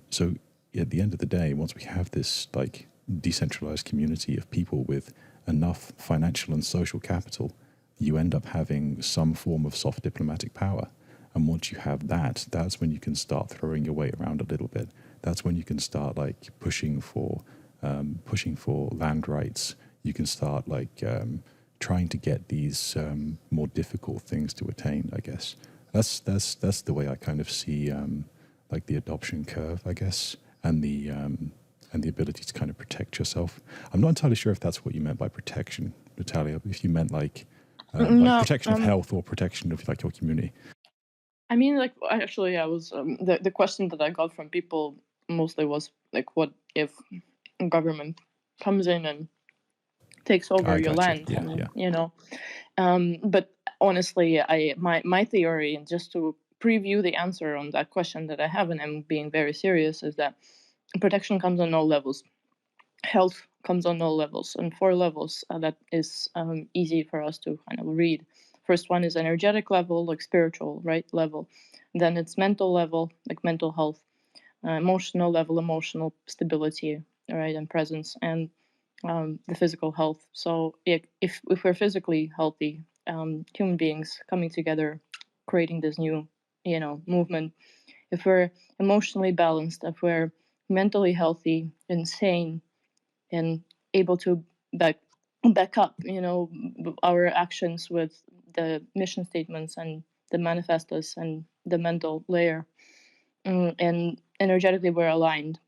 So at the end of the day, once we have this like decentralized community of people with enough financial and social capital, you end up having some form of soft diplomatic power. And once you have that, that's when you can start throwing your weight around a little bit. That's when you can start like pushing for land rights. You can start like trying to get these more difficult things to attain, I guess. That's the way I kind of see like the adoption curve, I guess, and and the ability to kind of protect yourself. I'm not entirely sure if that's what you meant by protection, Natalia. If you meant like No, protection of health or protection of like your community. I mean, like, actually, I was the question that I got from people mostly was like, what if government comes in and takes over your land? Yeah, and, yeah. But honestly, my theory, and just to preview the answer on that question that I have, and I'm being very serious, is that protection comes on all levels. Health comes on all levels, and 4 levels that is easy for us to kind of read. First one is energetic level, like spiritual, right, level. Then it's mental level, like mental health. Emotional level, emotional stability, right, and presence, and the physical health. So if we're physically healthy, human beings coming together, creating this new, movement. If we're emotionally balanced, if we're mentally healthy and sane, and able to back up, our actions with the mission statements and the manifestos and the mental layer, and energetically we're aligned,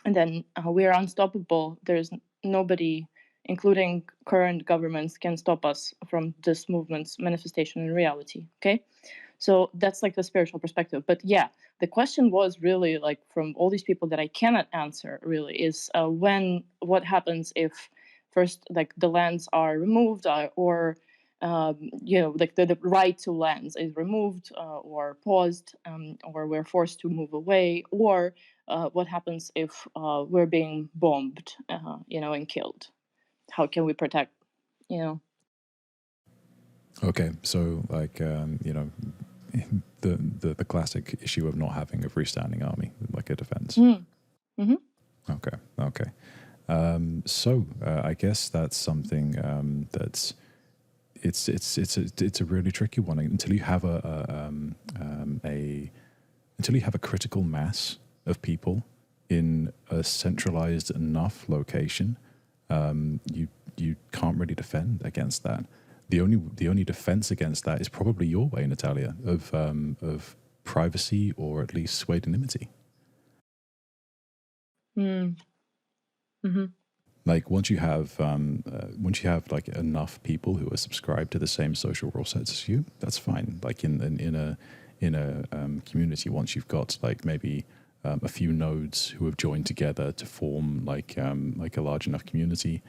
and then we're unstoppable. There's nobody, including current governments, can stop us from this movement's manifestation in reality. Okay, so that's like the spiritual perspective. But yeah, the question was really like from all these people that I cannot answer really is what happens if first like the lands are removed, or like the right to lands is removed, or paused, or we're forced to move away, or what happens if we're being bombed, and killed? How can we protect, Okay, so like the classic issue of not having a freestanding army, like a defense. Mm-hmm. Okay. So I guess that's something that's it's a really tricky one until you have until you have a critical mass of people in a centralized enough location. You can't really defend against that. The only defense against that is probably your way, Natalia, of privacy or at least pseudonymity. Mm-hmm. Like once you have like enough people who are subscribed to the same social rule sets as you, that's fine. Like in a community, once you've got like maybe a few nodes who have joined together to form like a large enough community,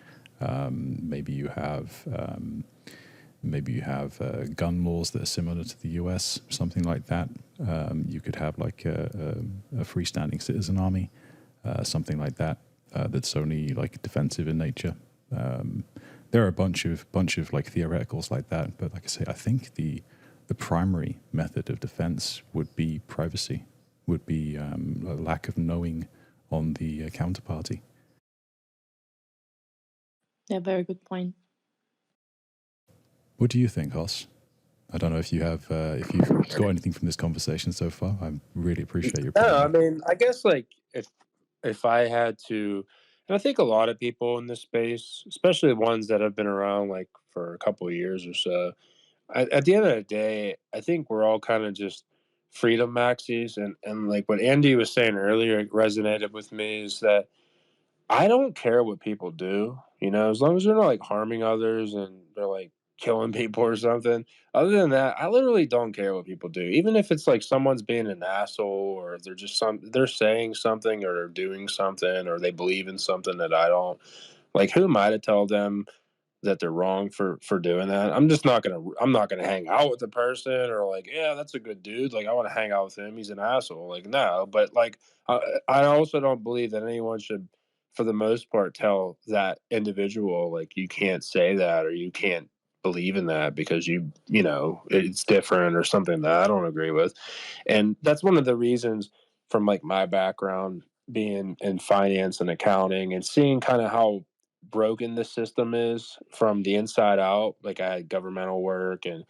maybe you have gun laws that are similar to the US, something like that. You could have like a freestanding citizen army, something like that. That's only like defensive in nature. There are a bunch of like theoreticals like that, but like I say, I think the primary method of defense would be privacy, would be a lack of knowing on the counterparty. Yeah, very good point. What do you think, Hoss? I don't know if you have if you've got anything from this conversation so far. I really appreciate your. No, I mean, I guess like if I had to, and I think a lot of people in this space, especially the ones that have been around like for a couple of years or so, at the end of the day, I think we're all kind of just freedom maxis, and like what Andy was saying earlier, it resonated with me is that I don't care what people do, as long as they're not like harming others and they're like killing people or something. Other than that, I literally don't care what people do. Even if it's like someone's being an asshole or they're saying something or they're doing something or they believe in something that I don't, like, who am I to tell them that they're wrong for doing that? I'm not gonna hang out with the person or like, yeah, that's a good dude. Like I want to hang out with him. He's an asshole. Like, no, but like I also don't believe that anyone should, for the most part, tell that individual like you can't say that or you can't believe in that because it's different or something that I don't agree with. And that's one of the reasons from like my background being in finance and accounting and seeing kind of how broken the system is from the inside out. Like I had governmental work and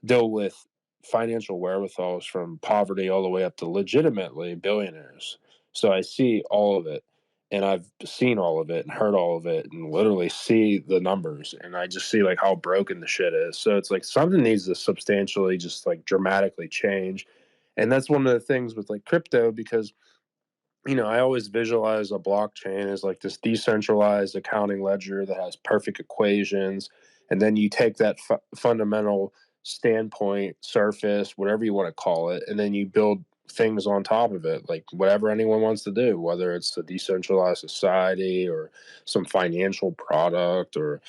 deal with financial wherewithals from poverty all the way up to legitimately billionaires. So I see all of it and I've seen all of it and heard all of it and literally see the numbers and I just see like how broken the shit is. So it's like something needs to substantially just like dramatically change. And that's one of the things with like crypto because I always visualize a blockchain as like this decentralized accounting ledger that has perfect equations. And then you take that fundamental standpoint, surface, whatever you want to call it, and then you build things on top of it, like whatever anyone wants to do, whether it's a decentralized society or some financial product or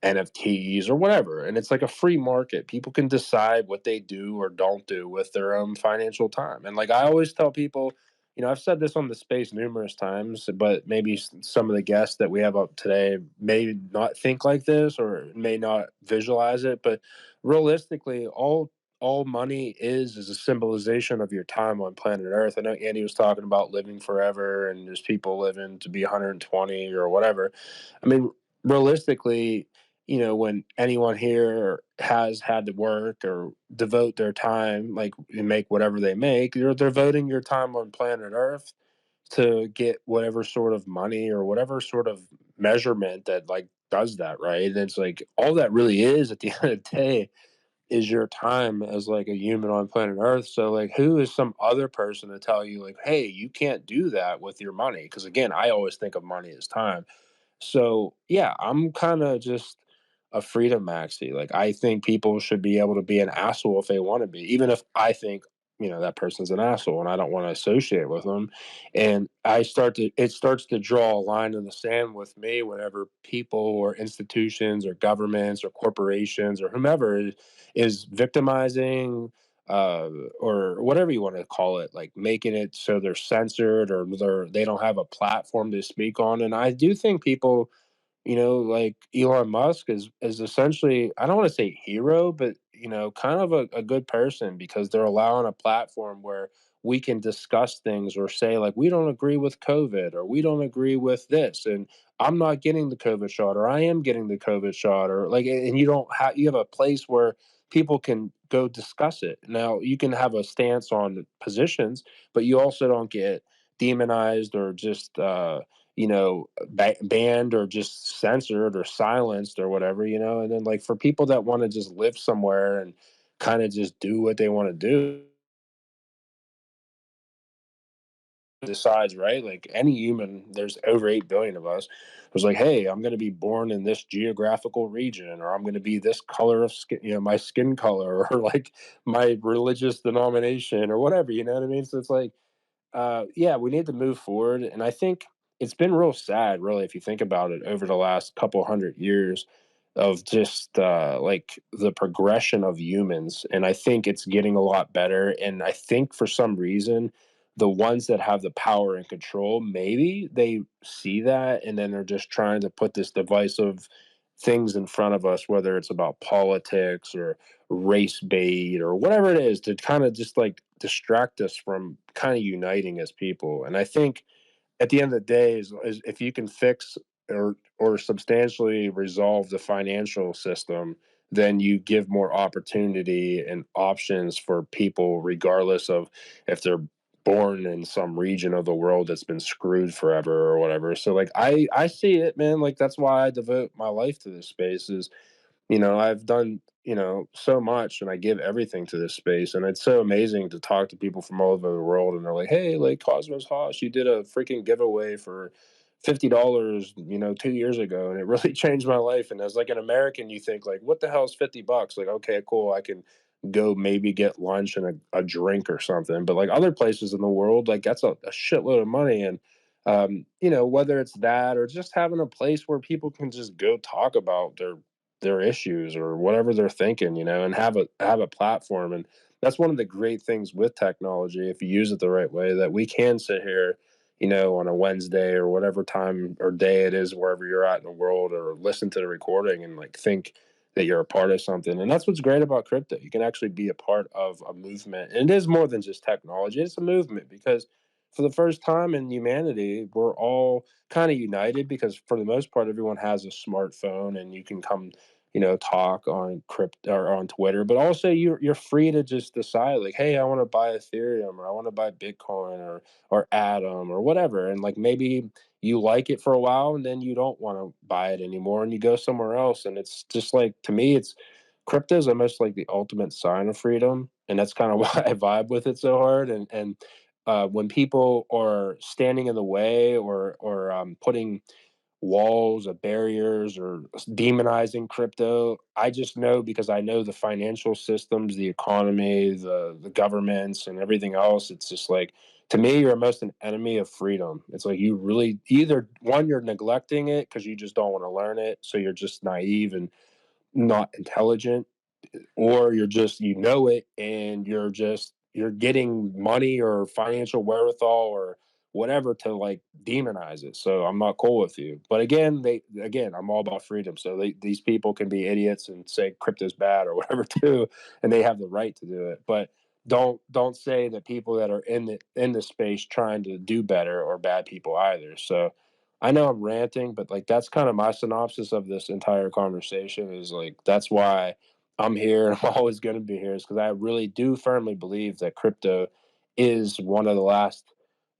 NFTs or whatever. And it's like a free market. People can decide what they do or don't do with their own financial time. And like I always tell people, I've said this on the space numerous times, but maybe some of the guests that we have up today may not think like this or may not visualize it. But realistically, all money is a symbolization of your time on planet Earth. I know Andy was talking about living forever and there's people living to be 120 or whatever. I mean, realistically, when anyone here has had to work or devote their time, like and make whatever they make, they're devoting your time on planet Earth to get whatever sort of money or whatever sort of measurement that like does that, right? And it's like all that really is at the end of the day is your time as like a human on planet Earth. So like who is some other person to tell you like, hey, you can't do that with your money? Because again, I always think of money as time. So yeah, I'm kind of just a freedom maxi. Like I think people should be able to be an asshole if they want to be, even if I think that person's an asshole and I don't want to associate with them. And it starts to draw a line in the sand with me whenever people or institutions or governments or corporations or whomever is victimizing or whatever you want to call it, like making it so they're censored or they don't have a platform to speak on. And I do think people, like Elon Musk is essentially, I don't want to say hero, but kind of a good person because they're allowing a platform where we can discuss things or say like we don't agree with COVID or we don't agree with this and I'm not getting the COVID shot or I am getting the COVID shot or like and you have a place where people can go discuss it. Now you can have a stance on positions, but you also don't get demonized or just banned or just censored or silenced or whatever, and then like for people that want to just live somewhere and kind of just do what they want to do decides, right? Like any human, there's over 8 billion of us, was like, hey, I'm going to be born in this geographical region or I'm going to be this color of skin, my skin color or like my religious denomination or whatever, you know what I mean? So it's like yeah, we need to move forward. And I think it's been real sad, really, if you think about it, over the last couple hundred years of just like the progression of humans. And I think it's getting a lot better. And I think for some reason, the ones that have the power and control, maybe they see that and then they're just trying to put this divisive things in front of us, whether it's about politics or race bait or whatever it is, to kind of just like distract us from kind of uniting as people. And I think at the end of the day is if you can fix or substantially resolve the financial system, then you give more opportunity and options for people regardless of if they're born in some region of the world that's been screwed forever or whatever. So like I see it, man. Like that's why I devote my life to this space is I've done, so much and I give everything to this space. And it's so amazing to talk to people from all over the world. And they're like, hey, like CosmosHOSS, you did a freaking giveaway for $50, 2 years ago. And it really changed my life. And as like an American, you think like, what the hell is $50? Like, okay, cool. I can go maybe get lunch and a drink or something. But like other places in the world, like that's a shitload of money. And, whether it's that or just having a place where people can just go talk about their issues or whatever they're thinking, and have a platform. And that's one of the great things with technology, if you use it the right way, that we can sit here, on a Wednesday or whatever time or day it is, wherever you're at in the world, or listen to the recording and like think that you're a part of something. And that's what's great about crypto. You can actually be a part of a movement. And it is more than just technology. It's a movement because for the first time in humanity, we're all kind of united because for the most part, everyone has a smartphone and you can come talk on crypto or on Twitter, but also you're free to just decide like, hey, I want to buy Ethereum or I want to buy Bitcoin or Atom or whatever, and like maybe you like it for a while and then you don't want to buy it anymore and you go somewhere else, and it's just like to me, it's crypto is almost like the ultimate sign of freedom, and that's kind of why I vibe with it so hard, and when people are standing in the way or putting walls or barriers or demonizing crypto, I just know because I know the financial systems, the economy, the governments, and everything else. It's just like, to me, you're almost an enemy of freedom. It's like you really either one, you're neglecting it because you just don't want to learn it, so you're just naive and not intelligent, or you're just it and you're getting money or financial wherewithal or whatever to like demonize it. So I'm not cool with you. But again, I'm all about freedom. So these people can be idiots and say crypto's bad or whatever too, and they have the right to do it. But don't say that people that are in the space trying to do better or bad people either. So I know I'm ranting, but like that's kind of my synopsis of this entire conversation is like that's why I'm here and I'm always going to be here is because I really do firmly believe that crypto is one of the last,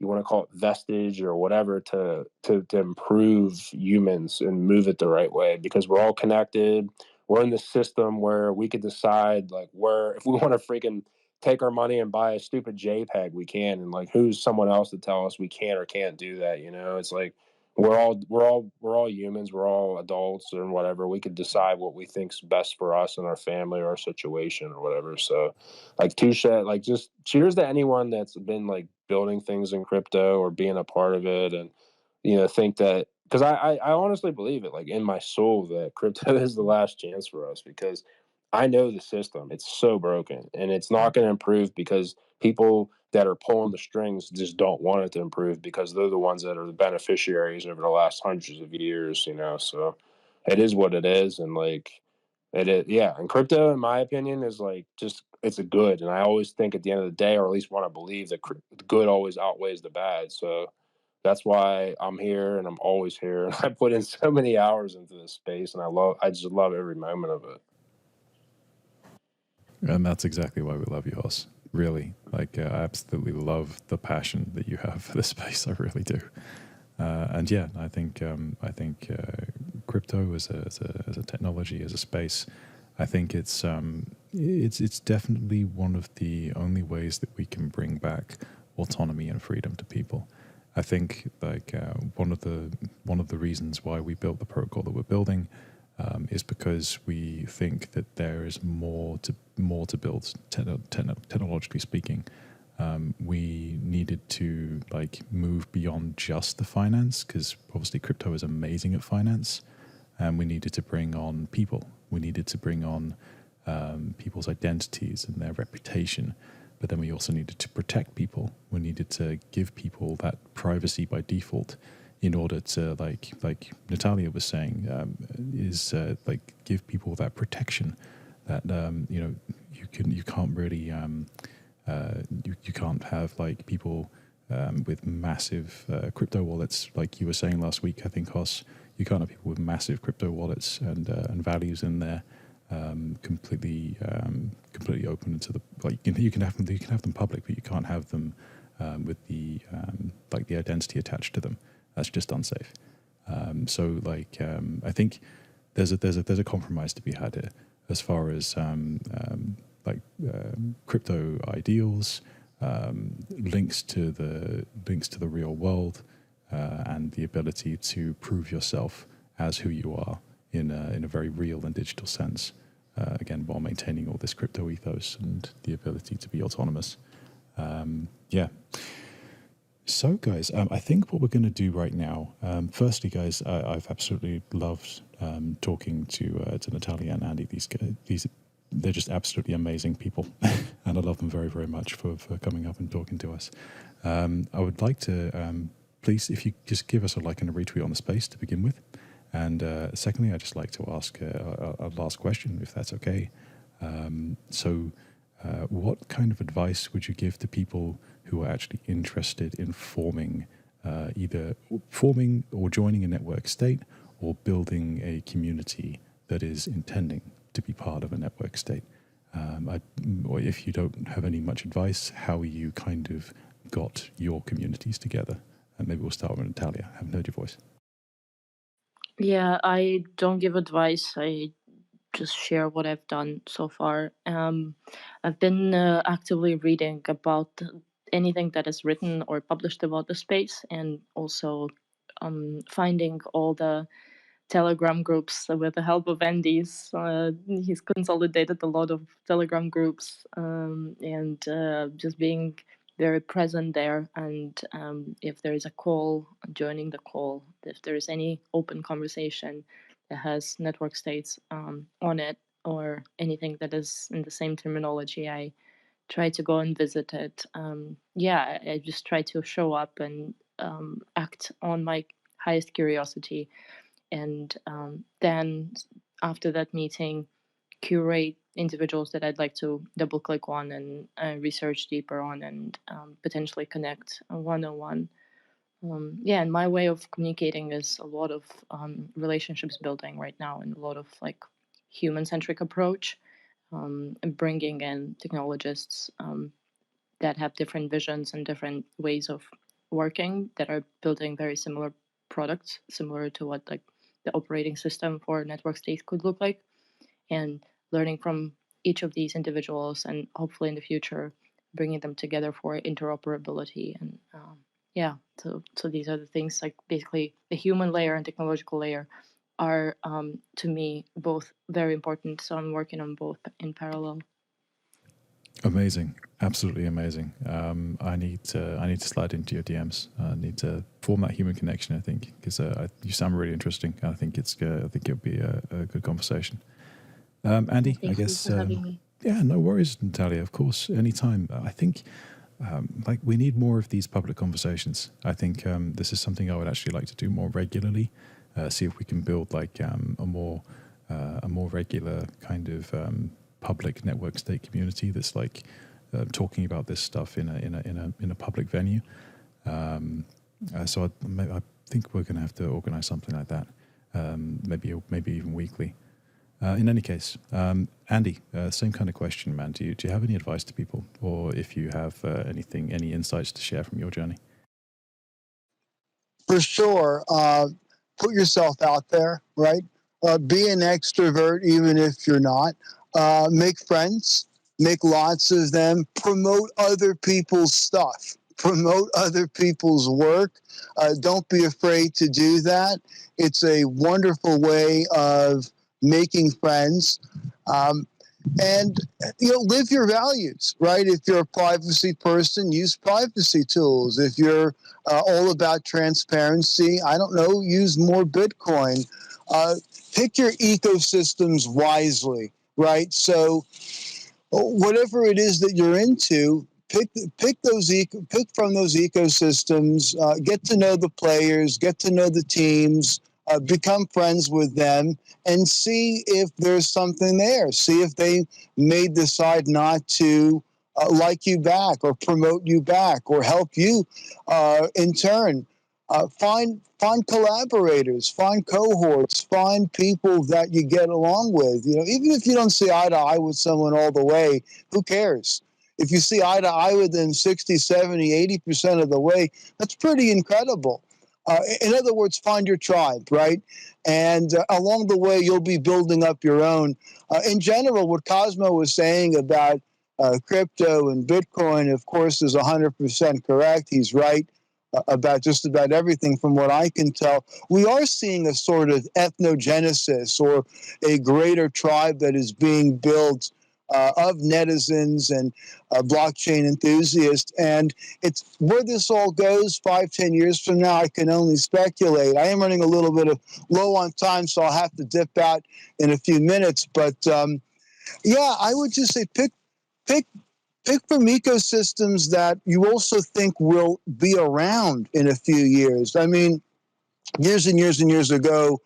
you want to call it vestige or whatever, to improve humans and move it the right way because we're all connected. We're in the system where we could decide like where if we want to freaking take our money and buy a stupid JPEG, we can, and like who's someone else to tell us we can or can't do that? It's like we're all humans, we're all adults and whatever. We could decide what we think's best for us and our family or our situation or whatever. So like touche, like just cheers to anyone that's been like building things in crypto or being a part of it, and think that, because I honestly believe it like in my soul that crypto is the last chance for us, because I know the system, it's so broken and it's not going to improve because people that are pulling the strings just don't want it to improve because they're the ones that are the beneficiaries over the last hundreds of years, so it is what it is. And like it is, yeah. And crypto, in my opinion, is like just it's a good, and I always think at the end of the day, or at least want to believe that the good always outweighs the bad. So that's why I'm here and I'm always here. And I put in so many hours into this space, and I just love every moment of it. And that's exactly why we love you, Hoss. Really, like I absolutely love the passion that you have for this space. I really do. And yeah, I think crypto as a technology, as a space, I think it's definitely one of the only ways that we can bring back autonomy and freedom to people. I think like one of the reasons why we built the protocol that we're building is because we think that there is more to build technologically speaking. We needed to like move beyond just the finance, because obviously crypto is amazing at finance, and we needed to bring on people. We needed to bring on people's identities and their reputation, but then we also needed to protect people. We needed to give people that privacy by default, in order to like Natalia was saying, like give people that protection that you can't really you can't have like people with massive crypto wallets, like you were saying last week, I think, Hoss. You can't have people with massive crypto wallets and values in there, completely open to the like. You can have them public, but you can't have them with the like the identity attached to them. That's just unsafe. So like I think there's a compromise to be had here as far as crypto ideals, links to the real world, and the ability to prove yourself as who you are in a very real and digital sense. Again, while maintaining all this crypto ethos and the ability to be autonomous. Yeah. So, guys, I think what we're going to do right now. Firstly, guys, I've absolutely loved talking to Natalia and Andy. These they're just absolutely amazing people, and I love them very, very much for coming up and talking to us. I would like to please, if you just give us a like and a retweet on the space to begin with, and secondly, I'd just like to ask a last question, if that's okay. What kind of advice would you give to people who are actually interested in either forming or joining a network state, or building a community that is intending to be part of a network state? Or if you don't have any much advice, how you kind of got your communities together? And maybe we'll start with Natalia. I haven't heard your voice. Yeah, I don't give advice. I just share what I've done so far. I've been actively reading about anything that is written or published about the space, and also finding all the Telegram groups with the help of Andy's. He's consolidated a lot of Telegram groups, and just being very present there. And if there is a call, joining the call. If there is any open conversation that has network states on it, or anything that is in the same terminology, I try to go and visit it. I just try to show up and act on my highest curiosity, and then after that meeting, curate individuals that I'd like to double click on and research deeper on, and potentially connect one-on-one. And my way of communicating is a lot of relationships building right now, and a lot of like human-centric approach, and bringing in technologists that have different visions and different ways of working, that are building very similar products, similar to what like the operating system for network states could look like, and learning from each of these individuals, and hopefully in the future bringing them together for interoperability. And so these are the things, like basically the human layer and technological layer are to me both very important, so I'm working on both in parallel. Amazing, absolutely amazing. I need to slide into your DMs. I need to form that human connection, I think, because you sound really interesting. I think it'll be a good conversation. Andy, Thank I guess. you for having me. Yeah, no worries, Natalia. Of course, anytime. I think like we need more of these public conversations. I think this is something I would actually like to do more regularly. See if we can build like a more regular kind of public network state community that's like talking about this stuff in a public venue. So I think we're going to have to organize something like that. Maybe even weekly. In any case, Andy, same kind of question, man. Do you have any advice to people, or if you have any insights to share from your journey? For sure. Put yourself out there, right? Be an extrovert, even if you're not. Make friends, make lots of them, promote other people's stuff, promote other people's work. Don't be afraid to do that. It's a wonderful way of making friends. And live your values, right? If you're a privacy person, use privacy tools. If you're all about transparency, I don't know, use more Bitcoin. Pick your ecosystems wisely, right? So whatever it is that you're into, pick from those ecosystems. Get to know the players, get to know the teams, become friends with them, and see if there's something there. See if they may decide not to like you back, or promote you back, or help you in turn. Find collaborators, find cohorts, find people that you get along with. Even if you don't see eye to eye with someone all the way, who cares? If you see eye to eye with them 60, 70, 80% of the way, that's pretty incredible. In other words, find your tribe, right? And along the way, you'll be building up your own. In general, what Cosmo was saying about crypto and Bitcoin, of course, is 100% correct. He's right about just about everything from what I can tell. We are seeing a sort of ethnogenesis, or a greater tribe that is being built of netizens and blockchain enthusiasts. And it's where this all goes 5-10 years from now, I can only speculate. I am running a little bit of low on time, so I'll have to dip out in a few minutes. But I would just say pick from ecosystems that you also think will be around in a few years. I mean, years and years and years ago,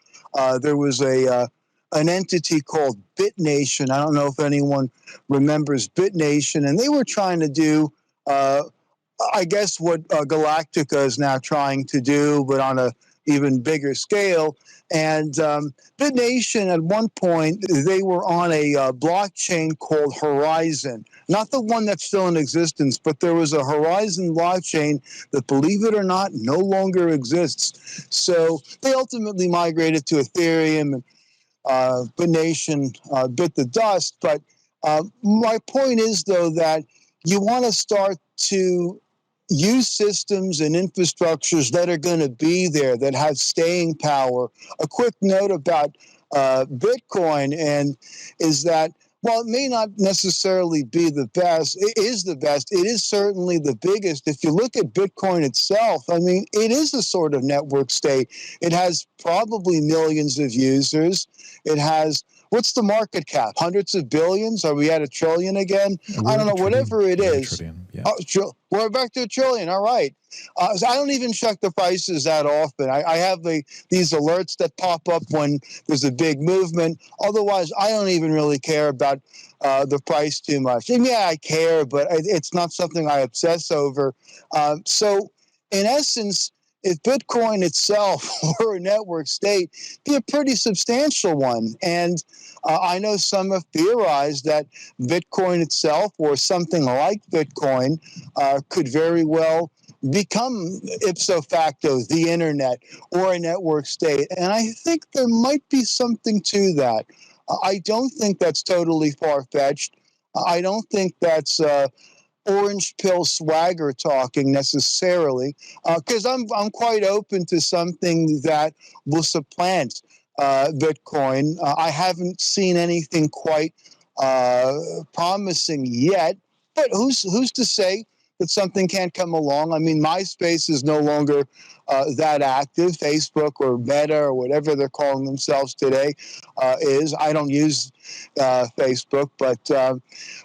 there was an entity called BitNation. I don't know if anyone remembers BitNation, and they were trying to do, I guess, what Galactica is now trying to do, but on a even bigger scale. And BitNation, at one point, they were on a blockchain called Horizon. Not the one that's still in existence, but there was a Horizon blockchain that, believe it or not, no longer exists. So they ultimately migrated to Ethereum, and BitNation bit the dust. But my point is, though, that you want to start to use systems and infrastructures that are going to be there, that have staying power. A quick note about Bitcoin and is that while it may not necessarily be the best, it is the best. It is certainly the biggest. If you look at Bitcoin itself, I mean, it is a sort of network state. It has probably millions of users. It has, what's the market cap? Hundreds of billions? Are we at $1 trillion again? I don't know, whatever it is. Trillion, yeah. We're back to $1 trillion. All right. So I don't even check the prices that often. I have these alerts that pop up when there's a big movement. Otherwise, I don't even really care about the price too much. And yeah, I care, but it's not something I obsess over. So in essence, if Bitcoin itself were a network state, it'd be a pretty substantial one. And I know some have theorized that Bitcoin itself or something like Bitcoin could very well become ipso facto the internet or a network state. And I think there might be something to that. I don't think that's totally far-fetched. I don't think that's orange pill swagger talking necessarily, because I'm quite open to something that will supplant Bitcoin. I haven't seen anything quite promising yet, but who's to say that something can't come along? I mean, MySpace is no longer that active. Facebook or Meta or whatever they're calling themselves today is. I don't use Facebook, but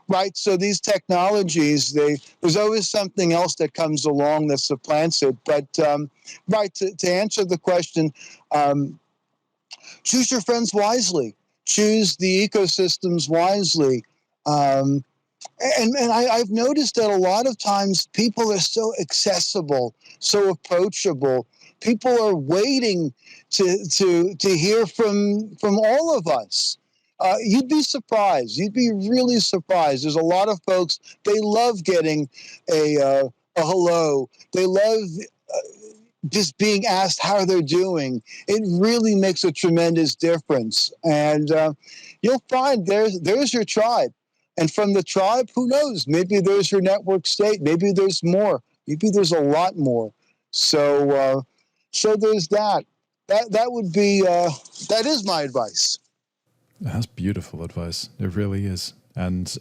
right. So these technologies, there's always something else that comes along that supplants it. But right, to answer the question, choose your friends wisely. Choose the ecosystems wisely. And I've noticed that a lot of times people are so accessible, so approachable. People are waiting to hear from all of us. You'd be surprised. You'd be really surprised. There's a lot of folks, they love getting a hello. They love just being asked how they're doing. It really makes a tremendous difference. And you'll find there's your tribe. And from the tribe, who knows? Maybe there's your network state. Maybe there's more. Maybe there's a lot more. So there's that. That would be that is my advice. That's beautiful advice. It really is. And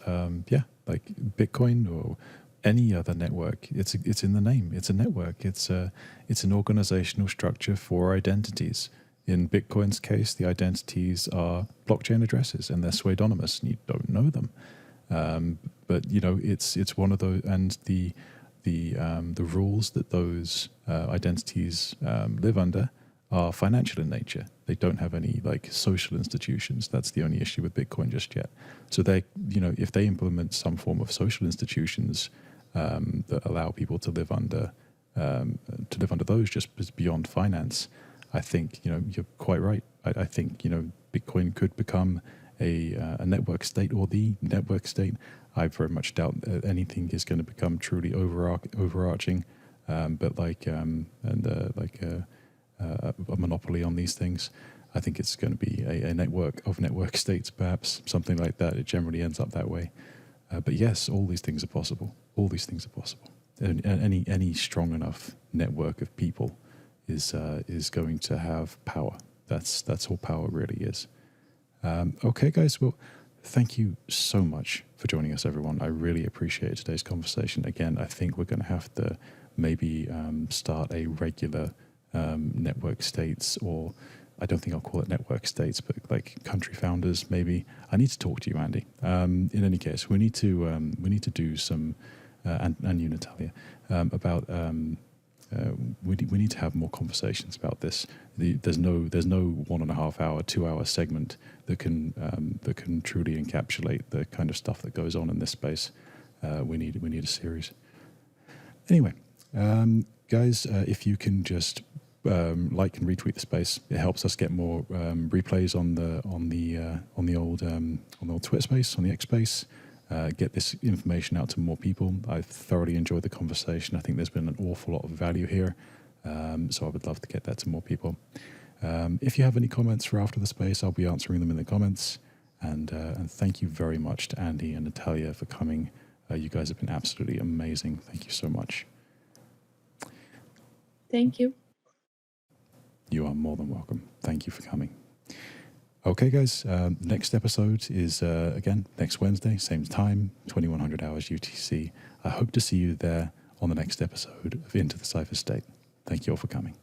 yeah, like Bitcoin or any other network, it's in the name. It's a network. It's an organizational structure for identities. In Bitcoin's case, the identities are blockchain addresses, and they're pseudonymous, and you don't know them. But you know, it's one of those, and the rules that those identities live under are financial in nature. They don't have any like social institutions. That's the only issue with Bitcoin just yet. So they, you know, if they implement some form of social institutions that allow people to live under those just beyond finance, I think, you know, you're quite right. I think, you know, Bitcoin could become a network state or the network state. I very much doubt anything is going to become truly overarching, but like a monopoly on these things. I think it's going to be a network of network states, perhaps something like that. It generally ends up that way. But yes, all these things are possible. All these things are possible. And any strong enough network of people is going to have power. That's all power really is. Okay, guys. Well, thank you so much for joining us, everyone. I really appreciate today's conversation. Again, I think we're going to have to maybe start a regular network states, or I don't think I'll call it network states, but like country founders maybe. I need to talk to you, Andy. In any case, we need to do some, and you, Natalia, about. We need to have more conversations about this. There's no 1.5 hour, 2 hour segment that can truly encapsulate the kind of stuff that goes on in this space. We need a series. Anyway, guys, if you can just like and retweet the space, it helps us get more replays on the old Twitter space, on the X space. Get this information out to more people. I've thoroughly enjoyed the conversation. I think there's been an awful lot of value here. So I would love to get that to more people. If you have any comments for after the space, I'll be answering them in the comments. And thank you very much to Andy and Natalia for coming. You guys have been absolutely amazing. Thank you so much. Thank you. You are more than welcome. Thank you for coming. Okay, guys. Next episode is, again, next Wednesday, same time, 2100 hours UTC. I hope to see you there on the next episode of Into the Cypher State. Thank you all for coming.